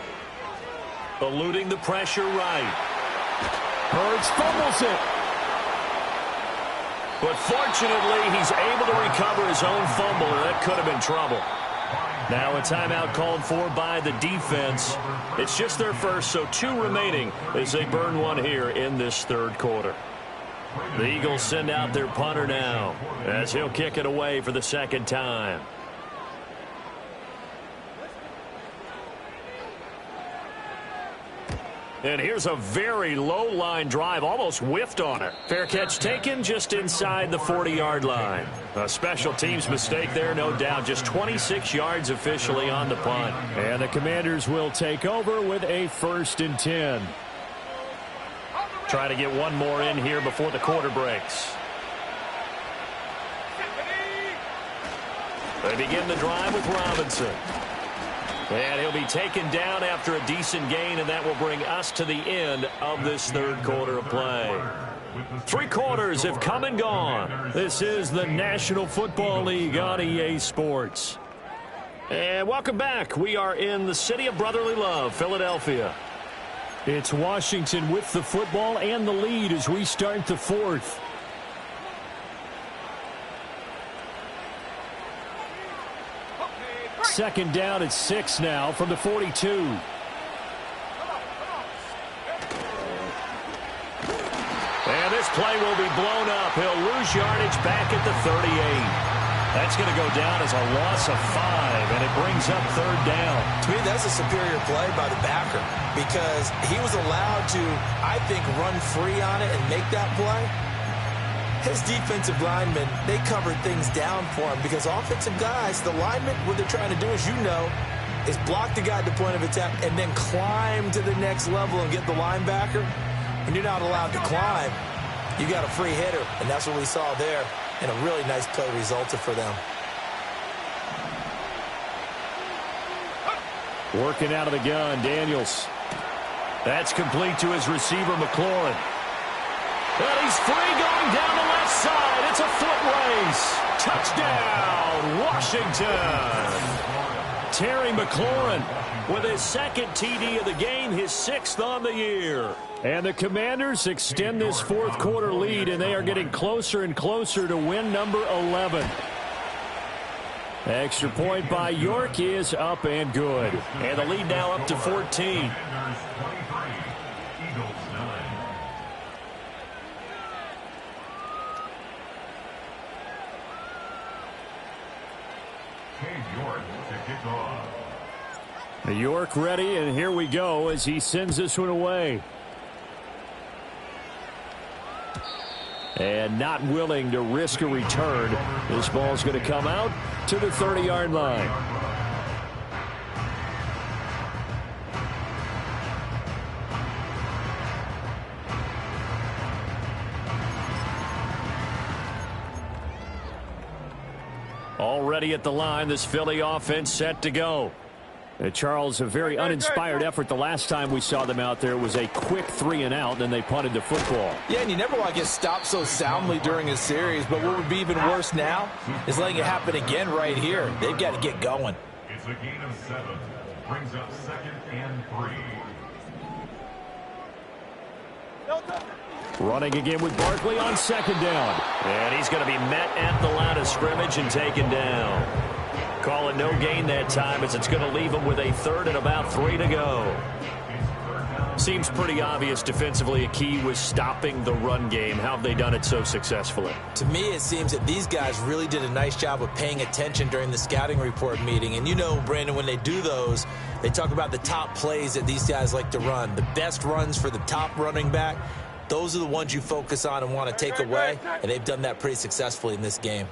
Eluding the pressure right. Hurts fumbles it. But fortunately, he's able to recover his own fumble, or that could have been trouble. Now a timeout called for by the defense. It's just their first, so 2 remaining as they burn one here in this 3rd quarter. The Eagles send out their punter now as he'll kick it away for the 2nd time. And here's a very low line drive, almost whiffed on it. Fair catch taken just inside the 40-yard line. A special teams mistake there, no doubt. Just 26 yards officially on the punt. And the Commanders will take over with a 1st and 10. Try to get one more in here before the quarter breaks. They begin the drive with Robinson. And he'll be taken down after a decent gain, and that will bring us to the end of this 3rd quarter of play. 3 quarters have come and gone. This is the National Football League on EA Sports. And welcome back. We are in the city of brotherly love, Philadelphia. It's Washington with the football and the lead as we start the 4th. Second down at 6 now from the 42. And this play will be blown up. He'll lose yardage back at the 38. That's going to go down as a loss of 5, and it brings up 3rd down. To me, that's a superior play by the backer because he was allowed to, I think, run free on it and make that play. His defensive linemen, they covered things down for him because offensive guys, the linemen, what they're trying to do, as you know, is block the guy at the point of attack and then climb to the next level and get the linebacker. When you're not allowed to climb, you got a free hitter, and that's what we saw there, and a really nice play resulted for them. Working out of the gun, Daniels. That's complete to his receiver, McLaurin. And he's free going down the left side. It's a foot race. Touchdown, Washington. Terry McLaurin with his 2nd TD of the game, his 6th on the year. And the Commanders extend this 4th quarter lead, and they are getting closer and closer to win number 11. Extra point by York is up and good. And the lead now up to 14. York ready, and here we go as he sends this one away. And not willing to risk a return. This ball's going to come out to the 30-yard line. Already at the line, this Philly offense set to go. Charles, a very uninspired effort. The last time we saw them out there was a quick 3-and-out, then they punted the football. Yeah, and you never want to get stopped so soundly during a series, but what would be even worse now is letting it happen again right here. They've got to get going. It's a gain of 7. Brings up 2nd and 3. Running again with Barkley on 2nd down. And he's going to be met at the line of scrimmage and taken down. Call it no gain that time as it's going to leave him with a 3rd and about 3 to go. Seems pretty obvious defensively a key was stopping the run game. How have they done it so successfully? To me, it seems that these guys really did a nice job of paying attention during the scouting report meeting. And you know, Brandon, when they do those, they talk about the top plays that these guys like to run. The best runs for the top running back, those are the ones you focus on and want to take away. And they've done that pretty successfully in this game.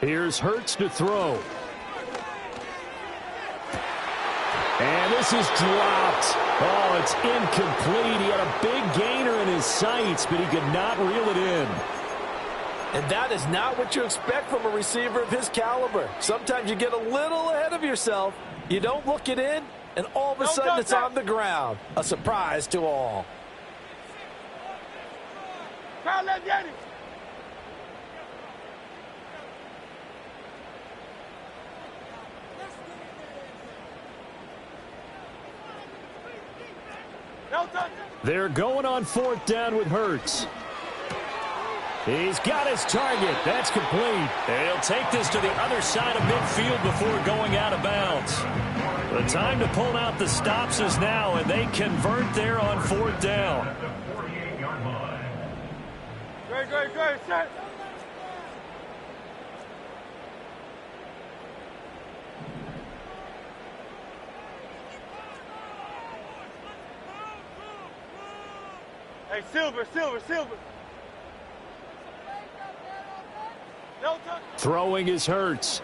Here's Hurts to throw. And this is dropped. Oh, it's incomplete. He had a big gainer in his sights, but he could not reel it in. And that is not what you expect from a receiver of his caliber. Sometimes you get a little ahead of yourself. You don't look it in, and all of a sudden it's on the ground. A surprise to all. They're going on 4th down with Hurts. He's got his target. That's complete. And he'll take this to the other side of midfield before going out of bounds. The time to pull out the stops is now, and they convert there on 4th down. At the 48-yard line. Great, set. Hey, Silver. No touch. Throwing is Hurts.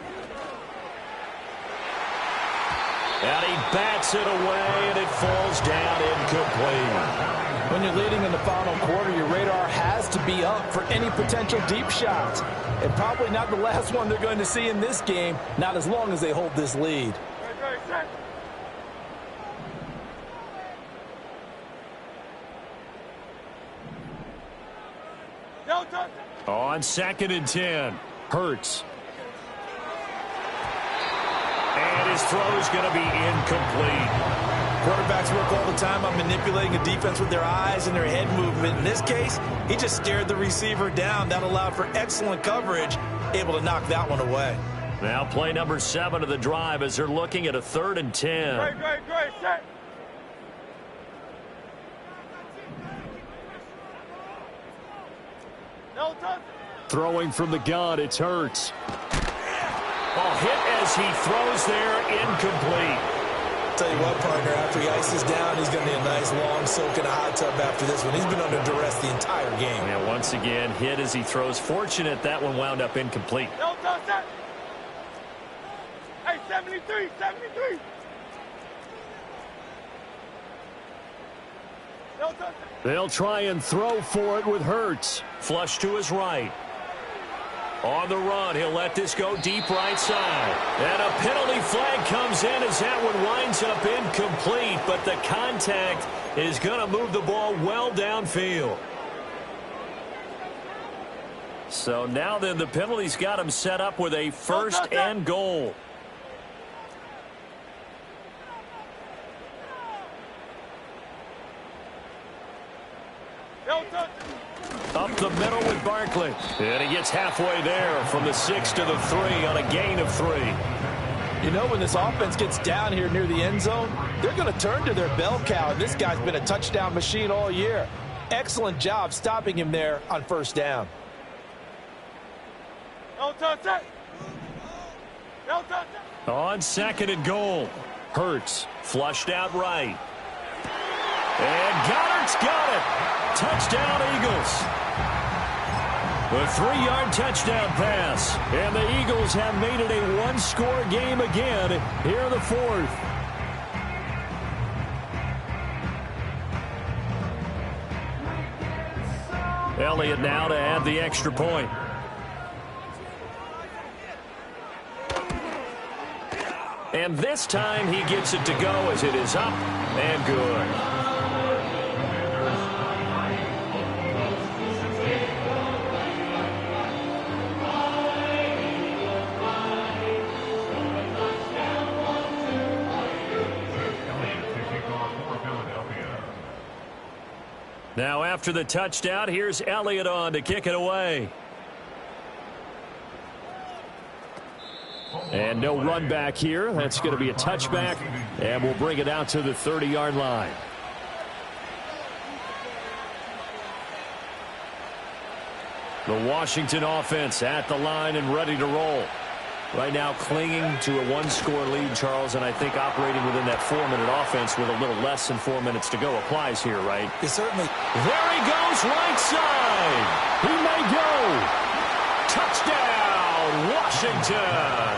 And he bats it away, and it falls down incomplete. When you're leading in the final quarter, your radar has to be up for any potential deep shots. And probably not the last one they're going to see in this game, not as long as they hold this lead. Great, set. No touch. On 2nd and 10. Hurts. And his throw is going to be incomplete. Quarterbacks work all the time on manipulating a defense with their eyes and their head movement. In this case, he just stared the receiver down. That allowed for excellent coverage, able to knock that one away. Now play number 7 of the drive as they're looking at a 3rd and 10. Great, set. No touch. Throwing from the gun, it's Hurts. Oh, hit as he throws there, incomplete. Tell you what, partner, after he ices down, he's going to need a nice long soak in a hot tub after this one. He's been under duress the entire game. And once again, hit as he throws. Fortunate that one wound up incomplete. No touch, set. Hey, 73. No touch. They'll try and throw for it with Hurts. Flush to his right. On the run, he'll let this go deep right side. And a penalty flag comes in as that one winds up incomplete, but the contact is going to move the ball well downfield. So now then the penalty's got him set up with a 1st and goal. No touch. Up the middle with Barkley. And he gets halfway there from the 6 to the 3 on a gain of 3. You know, when this offense gets down here near the end zone, they're going to turn to their bell cow, and this guy's been a touchdown machine all year. Excellent job stopping him there on 1st down. No touch, set. No touch. On 2nd and goal. Hurts. Flushed out right. And Goddard's got it. Touchdown, Eagles. The 3-yard touchdown pass. And the Eagles have made it a one-score game again here in the 4th. Elliott now to add the extra point. And this time he gets it to go as it is up and good. Now after the touchdown, here's Elliott on to kick it away. And no run back here. That's going to be a touchback, and we'll bring it out to the 30-yard line. The Washington offense at the line and ready to roll. Right now clinging to a one-score lead, Charles, and I think operating within that 4-minute offense with a little less than 4 minutes to go applies here, right? It certainly. There he goes, right side. He may go. Touchdown, Washington.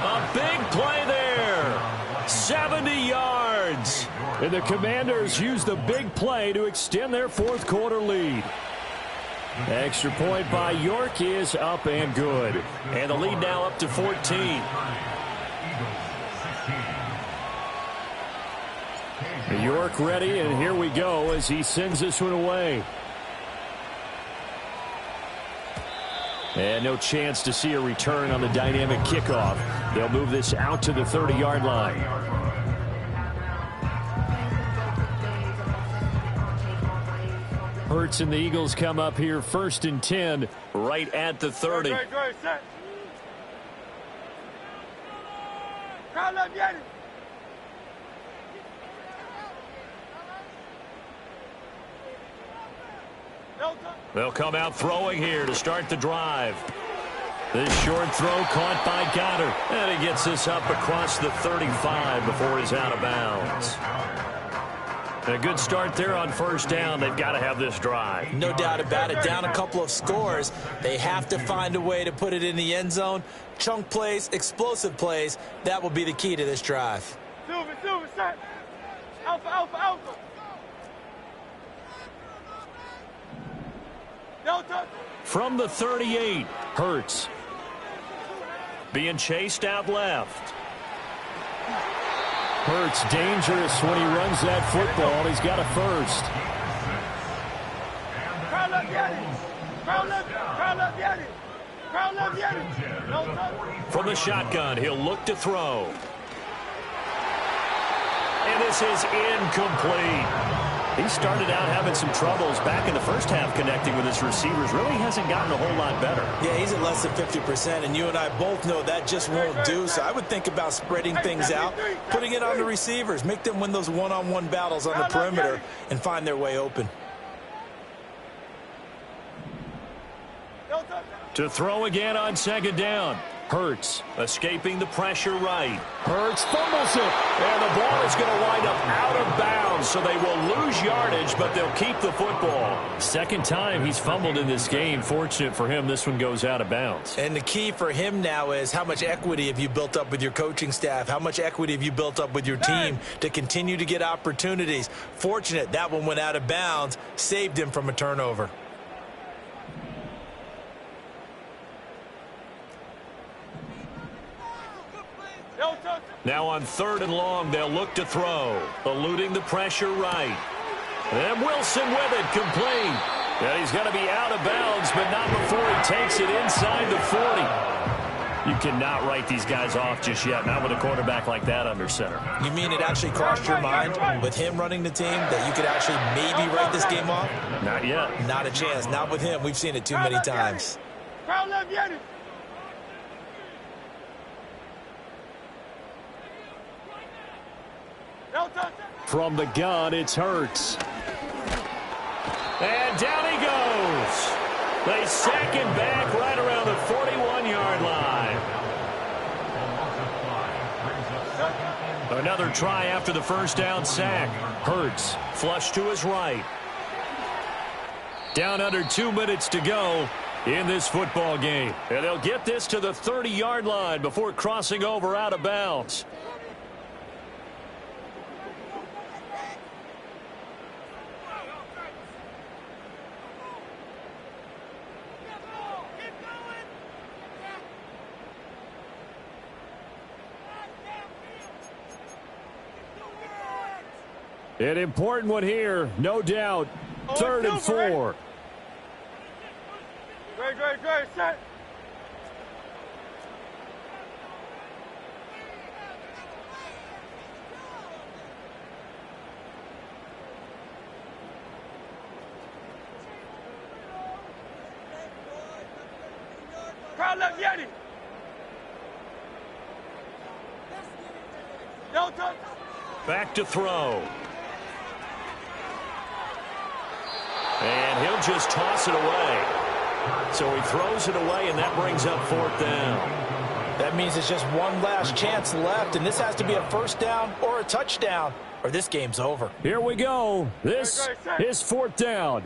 A big play there. 70 yards. And the Commanders use the big play to extend their fourth-quarter lead. Extra point by York is up and good. And the lead now up to 14. York ready, and here we go as he sends this one away. And no chance to see a return on the dynamic kickoff. They'll move this out to the 30-yard line. Hurts and the Eagles come up here 1st and 10 right at the 30. They'll come out throwing here to start the drive. This short throw caught by Goddard. And he gets this up across the 35 before he's out of bounds. A good start there on first down. They've got to have this drive. No doubt about it. Down a couple of scores. They have to find a way to put it in the end zone. Chunk plays, explosive plays. That will be the key to this drive. Silver, set. Alpha. Delta. From the 38, Hurts. Being chased out left. Hurts dangerous when he runs that football. He's got a first. From the shotgun, he'll look to throw. And this is incomplete. He started out having some troubles back in the first half connecting with his receivers. Really hasn't gotten a whole lot better. Yeah, he's at less than 50%, and you and I both know that just won't do. So I would think about spreading things out, putting it on the receivers, make them win those one-on-one battles on the perimeter and find their way open. To throw again on second down. Hurts escaping the pressure right. Hurts fumbles it. And the ball is going to wind up out of bounds, so they will lose yardage, but they'll keep the football. Second time he's fumbled in this game. Fortunate for him, this one goes out of bounds. And the key for him now is how much equity have you built up with your coaching staff? How much equity have you built up with your team to continue to get opportunities? Fortunate that one went out of bounds, saved him from a turnover. Now on 3rd and long, they'll look to throw. Eluding the pressure right. And Wilson with it, complete. And he's going to be out of bounds, but not before he takes it inside the 40. You cannot write these guys off just yet, not with a quarterback like that under center. You mean it actually crossed your mind with him running the team that you could actually maybe write this game off? Not yet. Not a chance. Not with him. We've seen it too many times. From the gun, it's Hurts. And down he goes. They sack him back right around the 41-yard line. Another try after the first down sack. Hurts flush to his right. Down under 2 minutes to go in this football game. And they'll get this to the 30-yard line before crossing over out of bounds. An important one here, no doubt. 3rd and 4. Great, set. Crowd left, Yeti. No touch. Back to throw. And he'll just toss it away. So he throws it away, and that brings up 4th down. That means there's just one last chance left, and this has to be a 1st down or a touchdown, or this game's over. Here we go. This is 4th down.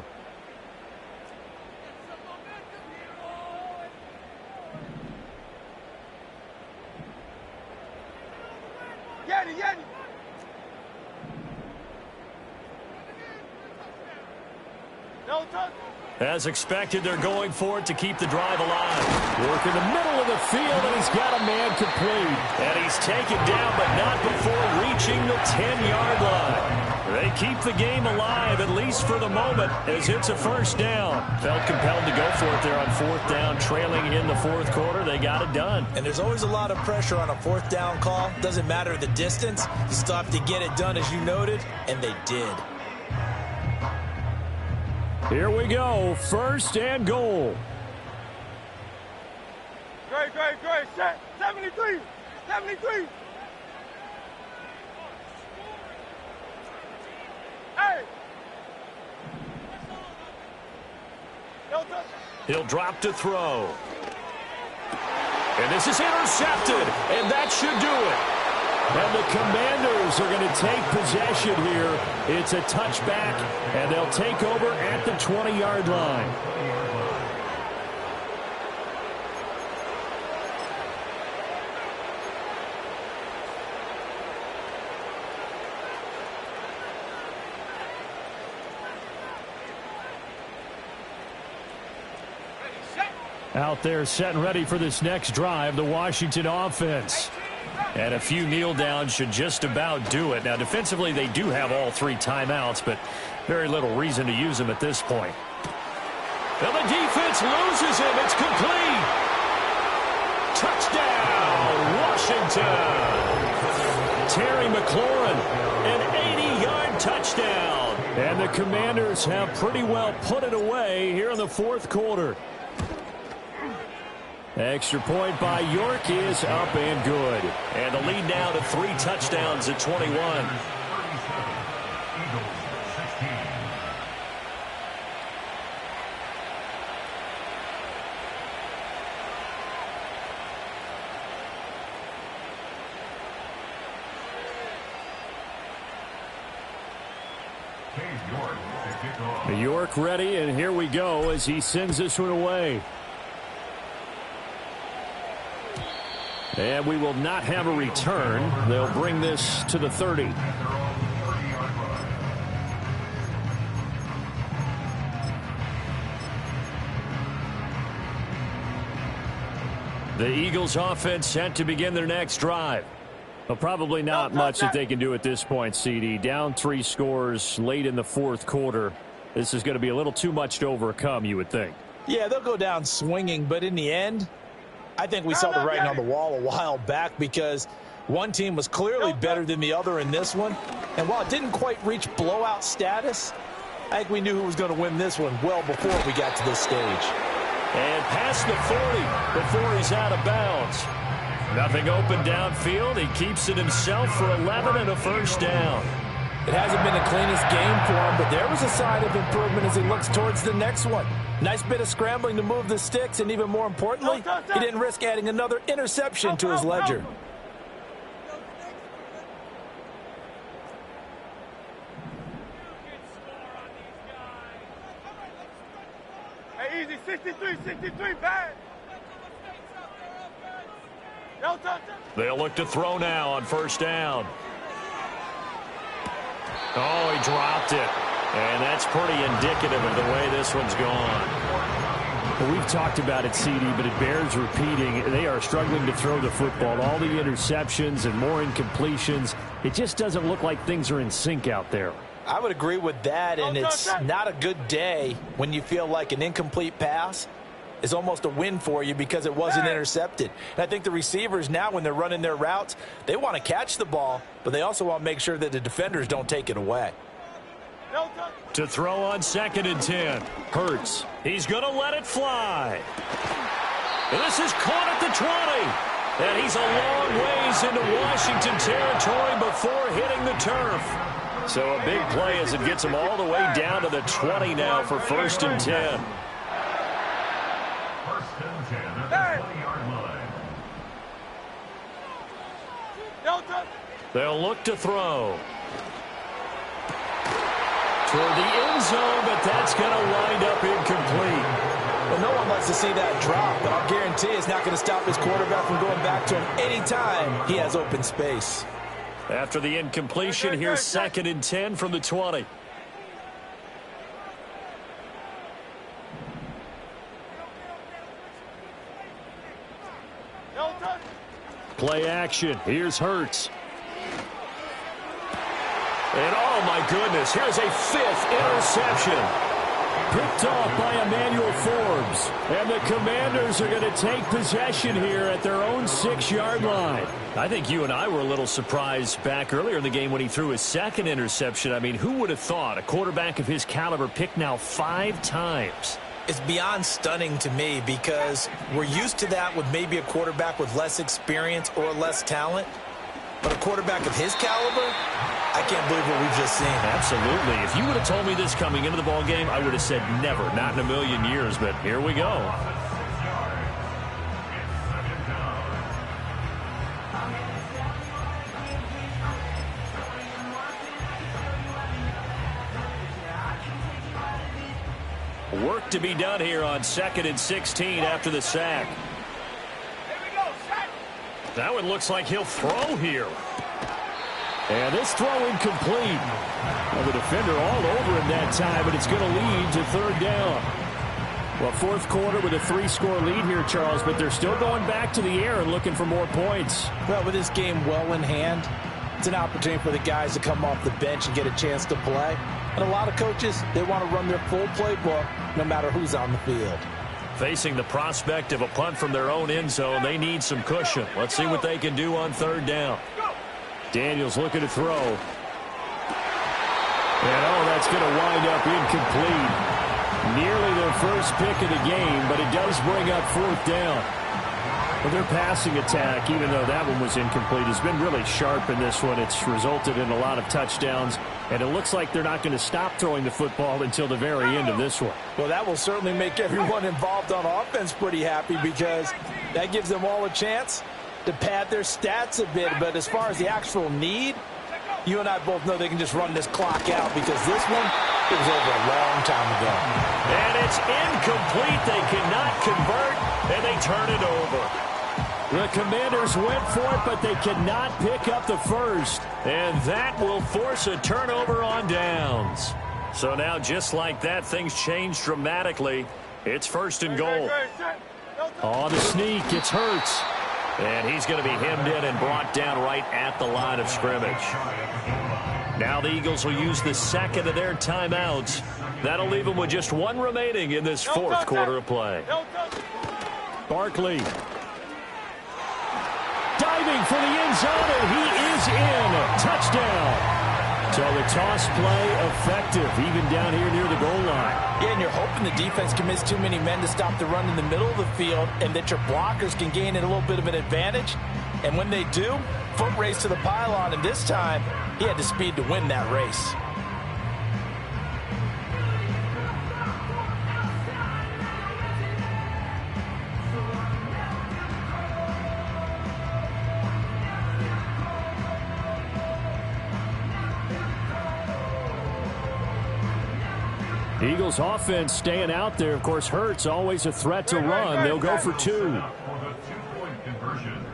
Yeti. No touch. As expected, they're going for it to keep the drive alive. Work in the middle of the field, and he's got a man complete. And he's taken down, but not before reaching the 10-yard line. They keep the game alive, at least for the moment, as it's a 1st down. Felt compelled to go for it there on 4th down, trailing in the 4th quarter. They got it done. And there's always a lot of pressure on a 4th down call. Doesn't matter the distance. You still have to get it done, as you noted, and they did. Here we go, 1st and goal. Great, set. 73. Hey. No touch. He'll drop to throw. And this is intercepted, and that should do it. And the Commanders are going to take possession here. It's a touchback, and they'll take over at the 20-yard line. Out there set and ready for this next drive, the Washington offense. And a few kneel downs should just about do it. Now, defensively, they do have all 3 timeouts, but very little reason to use them at this point. Now the defense loses him. It's complete. Touchdown, Washington. Terry McLaurin, an 80-yard touchdown. And the Commanders have pretty well put it away here in the 4th quarter. Extra point by York is up and good. And the lead now to 3 touchdowns at 21. York ready, and here we go as he sends this one away. And we will not have a return. They'll bring this to the 30. The Eagles offense set to begin their next drive. Well, probably not much that they can do at this point, CD. Down 3 scores late in the 4th quarter. This is going to be a little too much to overcome, you would think. Yeah, they'll go down swinging, but in the end, I think we saw the writing on the wall a while back because one team was clearly better than the other in this one. And while it didn't quite reach blowout status, I think we knew who was going to win this one well before we got to this stage. And past the 40 before he's out of bounds. Nothing open downfield. He keeps it himself for 11 and a 1st down. It hasn't been the cleanest game for him, but there was a sign of improvement as he looks towards the next one. Nice bit of scrambling to move the sticks, and even more importantly, he didn't risk adding another interception to his ledger. Hey, easy, 63, bad. No touch. They'll look to throw now on 1st down. Oh, he dropped it. And that's pretty indicative of the way this one's gone. Well, we've talked about it, CD, but it bears repeating. They are struggling to throw the football. All the interceptions and more incompletions. it just doesn't look like things are in sync out there. I would agree with that, and it's not a good day when you feel like an incomplete pass is almost a win for you because it wasn't intercepted. And I think the receivers now, when they're running their routes, they want to catch the ball, but they also want to make sure that the defenders don't take it away. To throw on 2nd and 10. Hurts. He's going to let it fly. And this is caught at the 20. And he's a long ways into Washington territory before hitting the turf. So a big play as it gets him all the way down to the 20 now for 1st and 10. 1st and 10 at the 20-yard line. They'll look to throw. Toward the end zone, but that's going to wind up incomplete. Well, no one likes to see that drop, but I'll guarantee it's not going to stop his quarterback from going back to him anytime he has open space. After the incompletion, here's 2nd and 10 from the 20. Play action. Here's Hurts. And oh my goodness, here's a 5th interception. Picked off by Emmanuel Forbes. And the Commanders are going to take possession here at their own 6-yard line. I think you and I were a little surprised back earlier in the game when he threw his 2nd interception. I mean, who would have thought a quarterback of his caliber picked now 5 times? It's beyond stunning to me because we're used to that with maybe a quarterback with less experience or less talent. But a quarterback of his caliber, I can't believe what we've just seen. Absolutely. If you would have told me this coming into the ball game, I would have said never, not in a million years. But here we go. Work to be done here on 2nd and 16 after the sack. That one looks like he'll throw here. And this throw incomplete. Well, the defender all over him that time, but it's going to lead to 3rd down. Well, 4th quarter with a 3-score lead here, Charles, but they're still going back to the air and looking for more points. Well, with this game well in hand, it's an opportunity for the guys to come off the bench and get a chance to play. And a lot of coaches, they want to run their full playbook no matter who's on the field. Facing the prospect of a punt from their own end zone, they need some cushion. Let's see what they can do on 3rd down. Daniels looking to throw. And, oh, that's going to wind up incomplete. Nearly their first pick of the game, but it does bring up 4th down. Well, their passing attack, even though that one was incomplete, has been really sharp in this one. It's resulted in a lot of touchdowns, and it looks like they're not going to stop throwing the football until the very end of this one. Well, that will certainly make everyone involved on offense pretty happy because that gives them all a chance to pad their stats a bit. But as far as the actual need, you and I both know they can just run this clock out because this one, it was over a long time ago. And it's incomplete. They cannot convert, and they turn it over. The Commanders went for it, but they cannot pick up the first. And that will force a turnover on downs. So now, just like that, things change dramatically. It's 1st and goal. Oh, the sneak. It's Hurts. And he's going to be hemmed in and brought down right at the line of scrimmage. Now the Eagles will use the 2nd of their timeouts. That'll leave them with just 1 remaining in this 4th quarter of play. Barkley. Diving for the end zone, and he is in. Touchdown. So the toss play effective, even down here near the goal line. Yeah, and you're hoping the defense commits too many men to stop the run in the middle of the field and that your blockers can gain a little bit of an advantage. And when they do, foot race to the pylon, and this time he had the speed to win that race. Eagles offense staying out there. Of course, Hurts always a threat to run. They'll go for 2. For the 2-point conversion.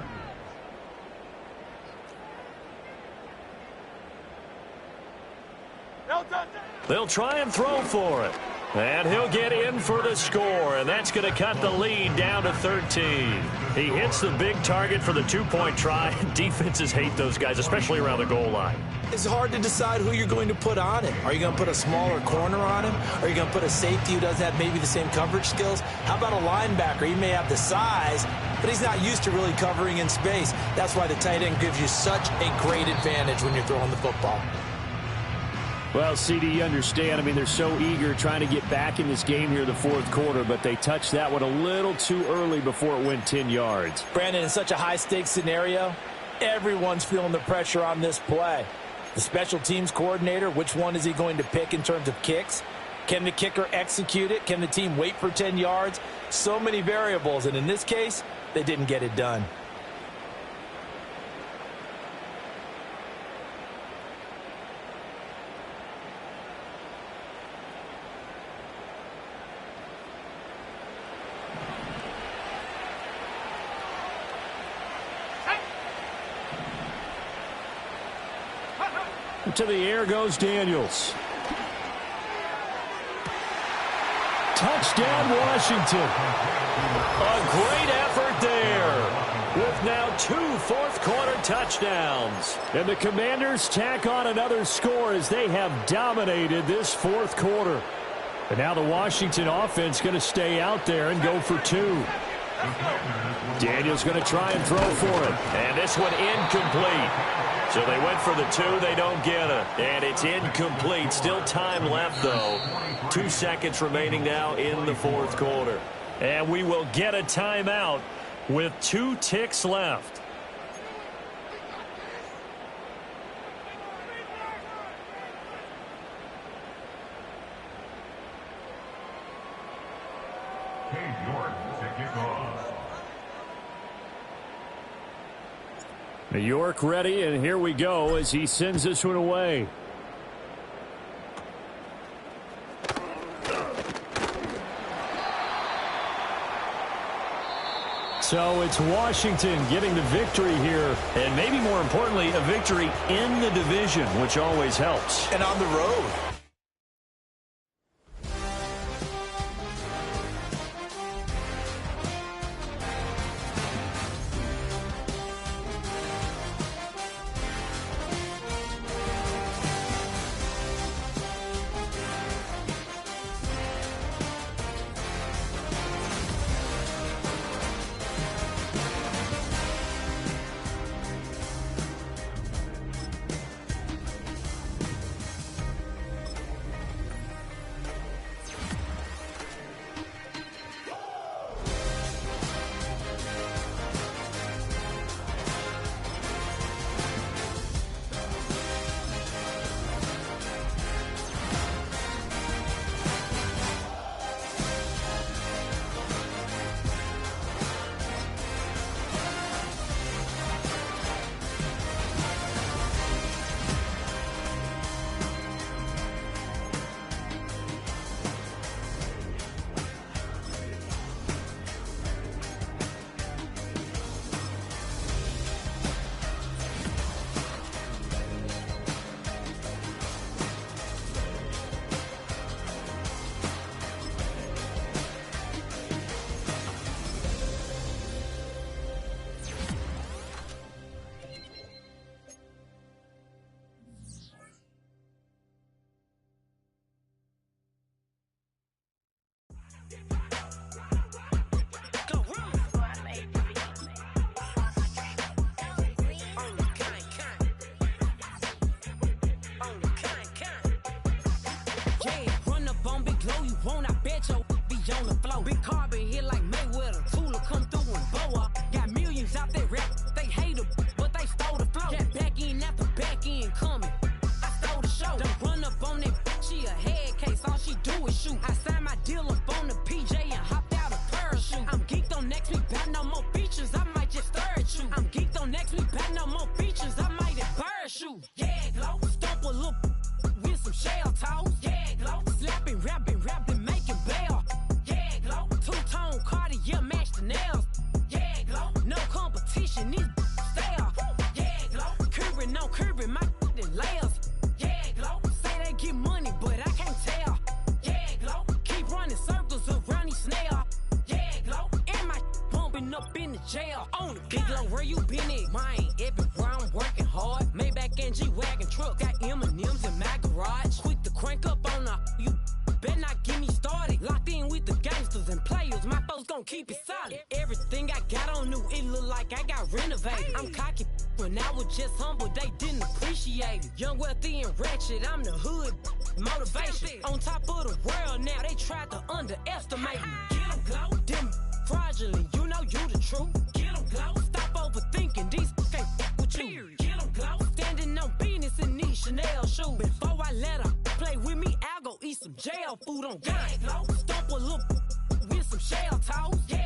They'll try and throw for it. And he'll get in for the score, and that's going to cut the lead down to 13. He hits the big target for the two-point try. Defenses hate those guys, especially around the goal line. It's hard to decide who you're going to put on him. Are you going to put a smaller corner on him? Are you going to put a safety who doesn't have maybe the same coverage skills? How about a linebacker? He may have the size, but he's not used to really covering in space. That's why the tight end gives you such a great advantage when you're throwing the football. Well, CD, you understand. I mean, they're so eager trying to get back in this game here in the fourth quarter, but they touched that one a little too early before it went 10 yards. Brandon, in such a high-stakes scenario, everyone's feeling the pressure on this play. The special teams coordinator, which one is he going to pick in terms of kicks? Can the kicker execute it? Can the team wait for 10 yards? So many variables, and in this case, they didn't get it done. To the air goes Daniels. Touchdown, Washington. A great effort there with now 2 fourth-quarter touchdowns. And the Commanders tack on another score as they have dominated this fourth quarter. And now the Washington offense going to stay out there and go for 2. Daniels going to try and throw for it. And this one incomplete. So they went for the 2, they don't get it. And it's incomplete. Still time left, though. 2 seconds remaining now in the fourth quarter. And we will get a timeout with 2 ticks left. Cade York to kick off. New York ready, and here we go as he sends this one away. So it's Washington getting the victory here, and maybe more importantly, a victory in the division, which always helps. And on the road. Pulling up in the jail on it. Big low, where you been at? Mine, everywhere I'm working hard. Maybach and G-Wagon truck. Got M&M's in my garage. Quick to crank up on the you. Better not get me started. Locked in with the gangsters and players. My folks gon' keep it solid. Everything I got on new, it look like I got renovated. I'm cocky, when I was just humble, they didn't appreciate it. Young, wealthy, and ratchet, I'm the hood. Motivation. On top of the world now, they tried to underestimate me. Get 'em glow, them fraudulent, you know you the truth. Get 'em glow, stop overthinking, these can't fuck with you. Get 'em glow, standing on business in these Chanel shoes. Before I let her play with me, I'll go eat some jail food on God. Stomp a little with some shell toes. Yeah.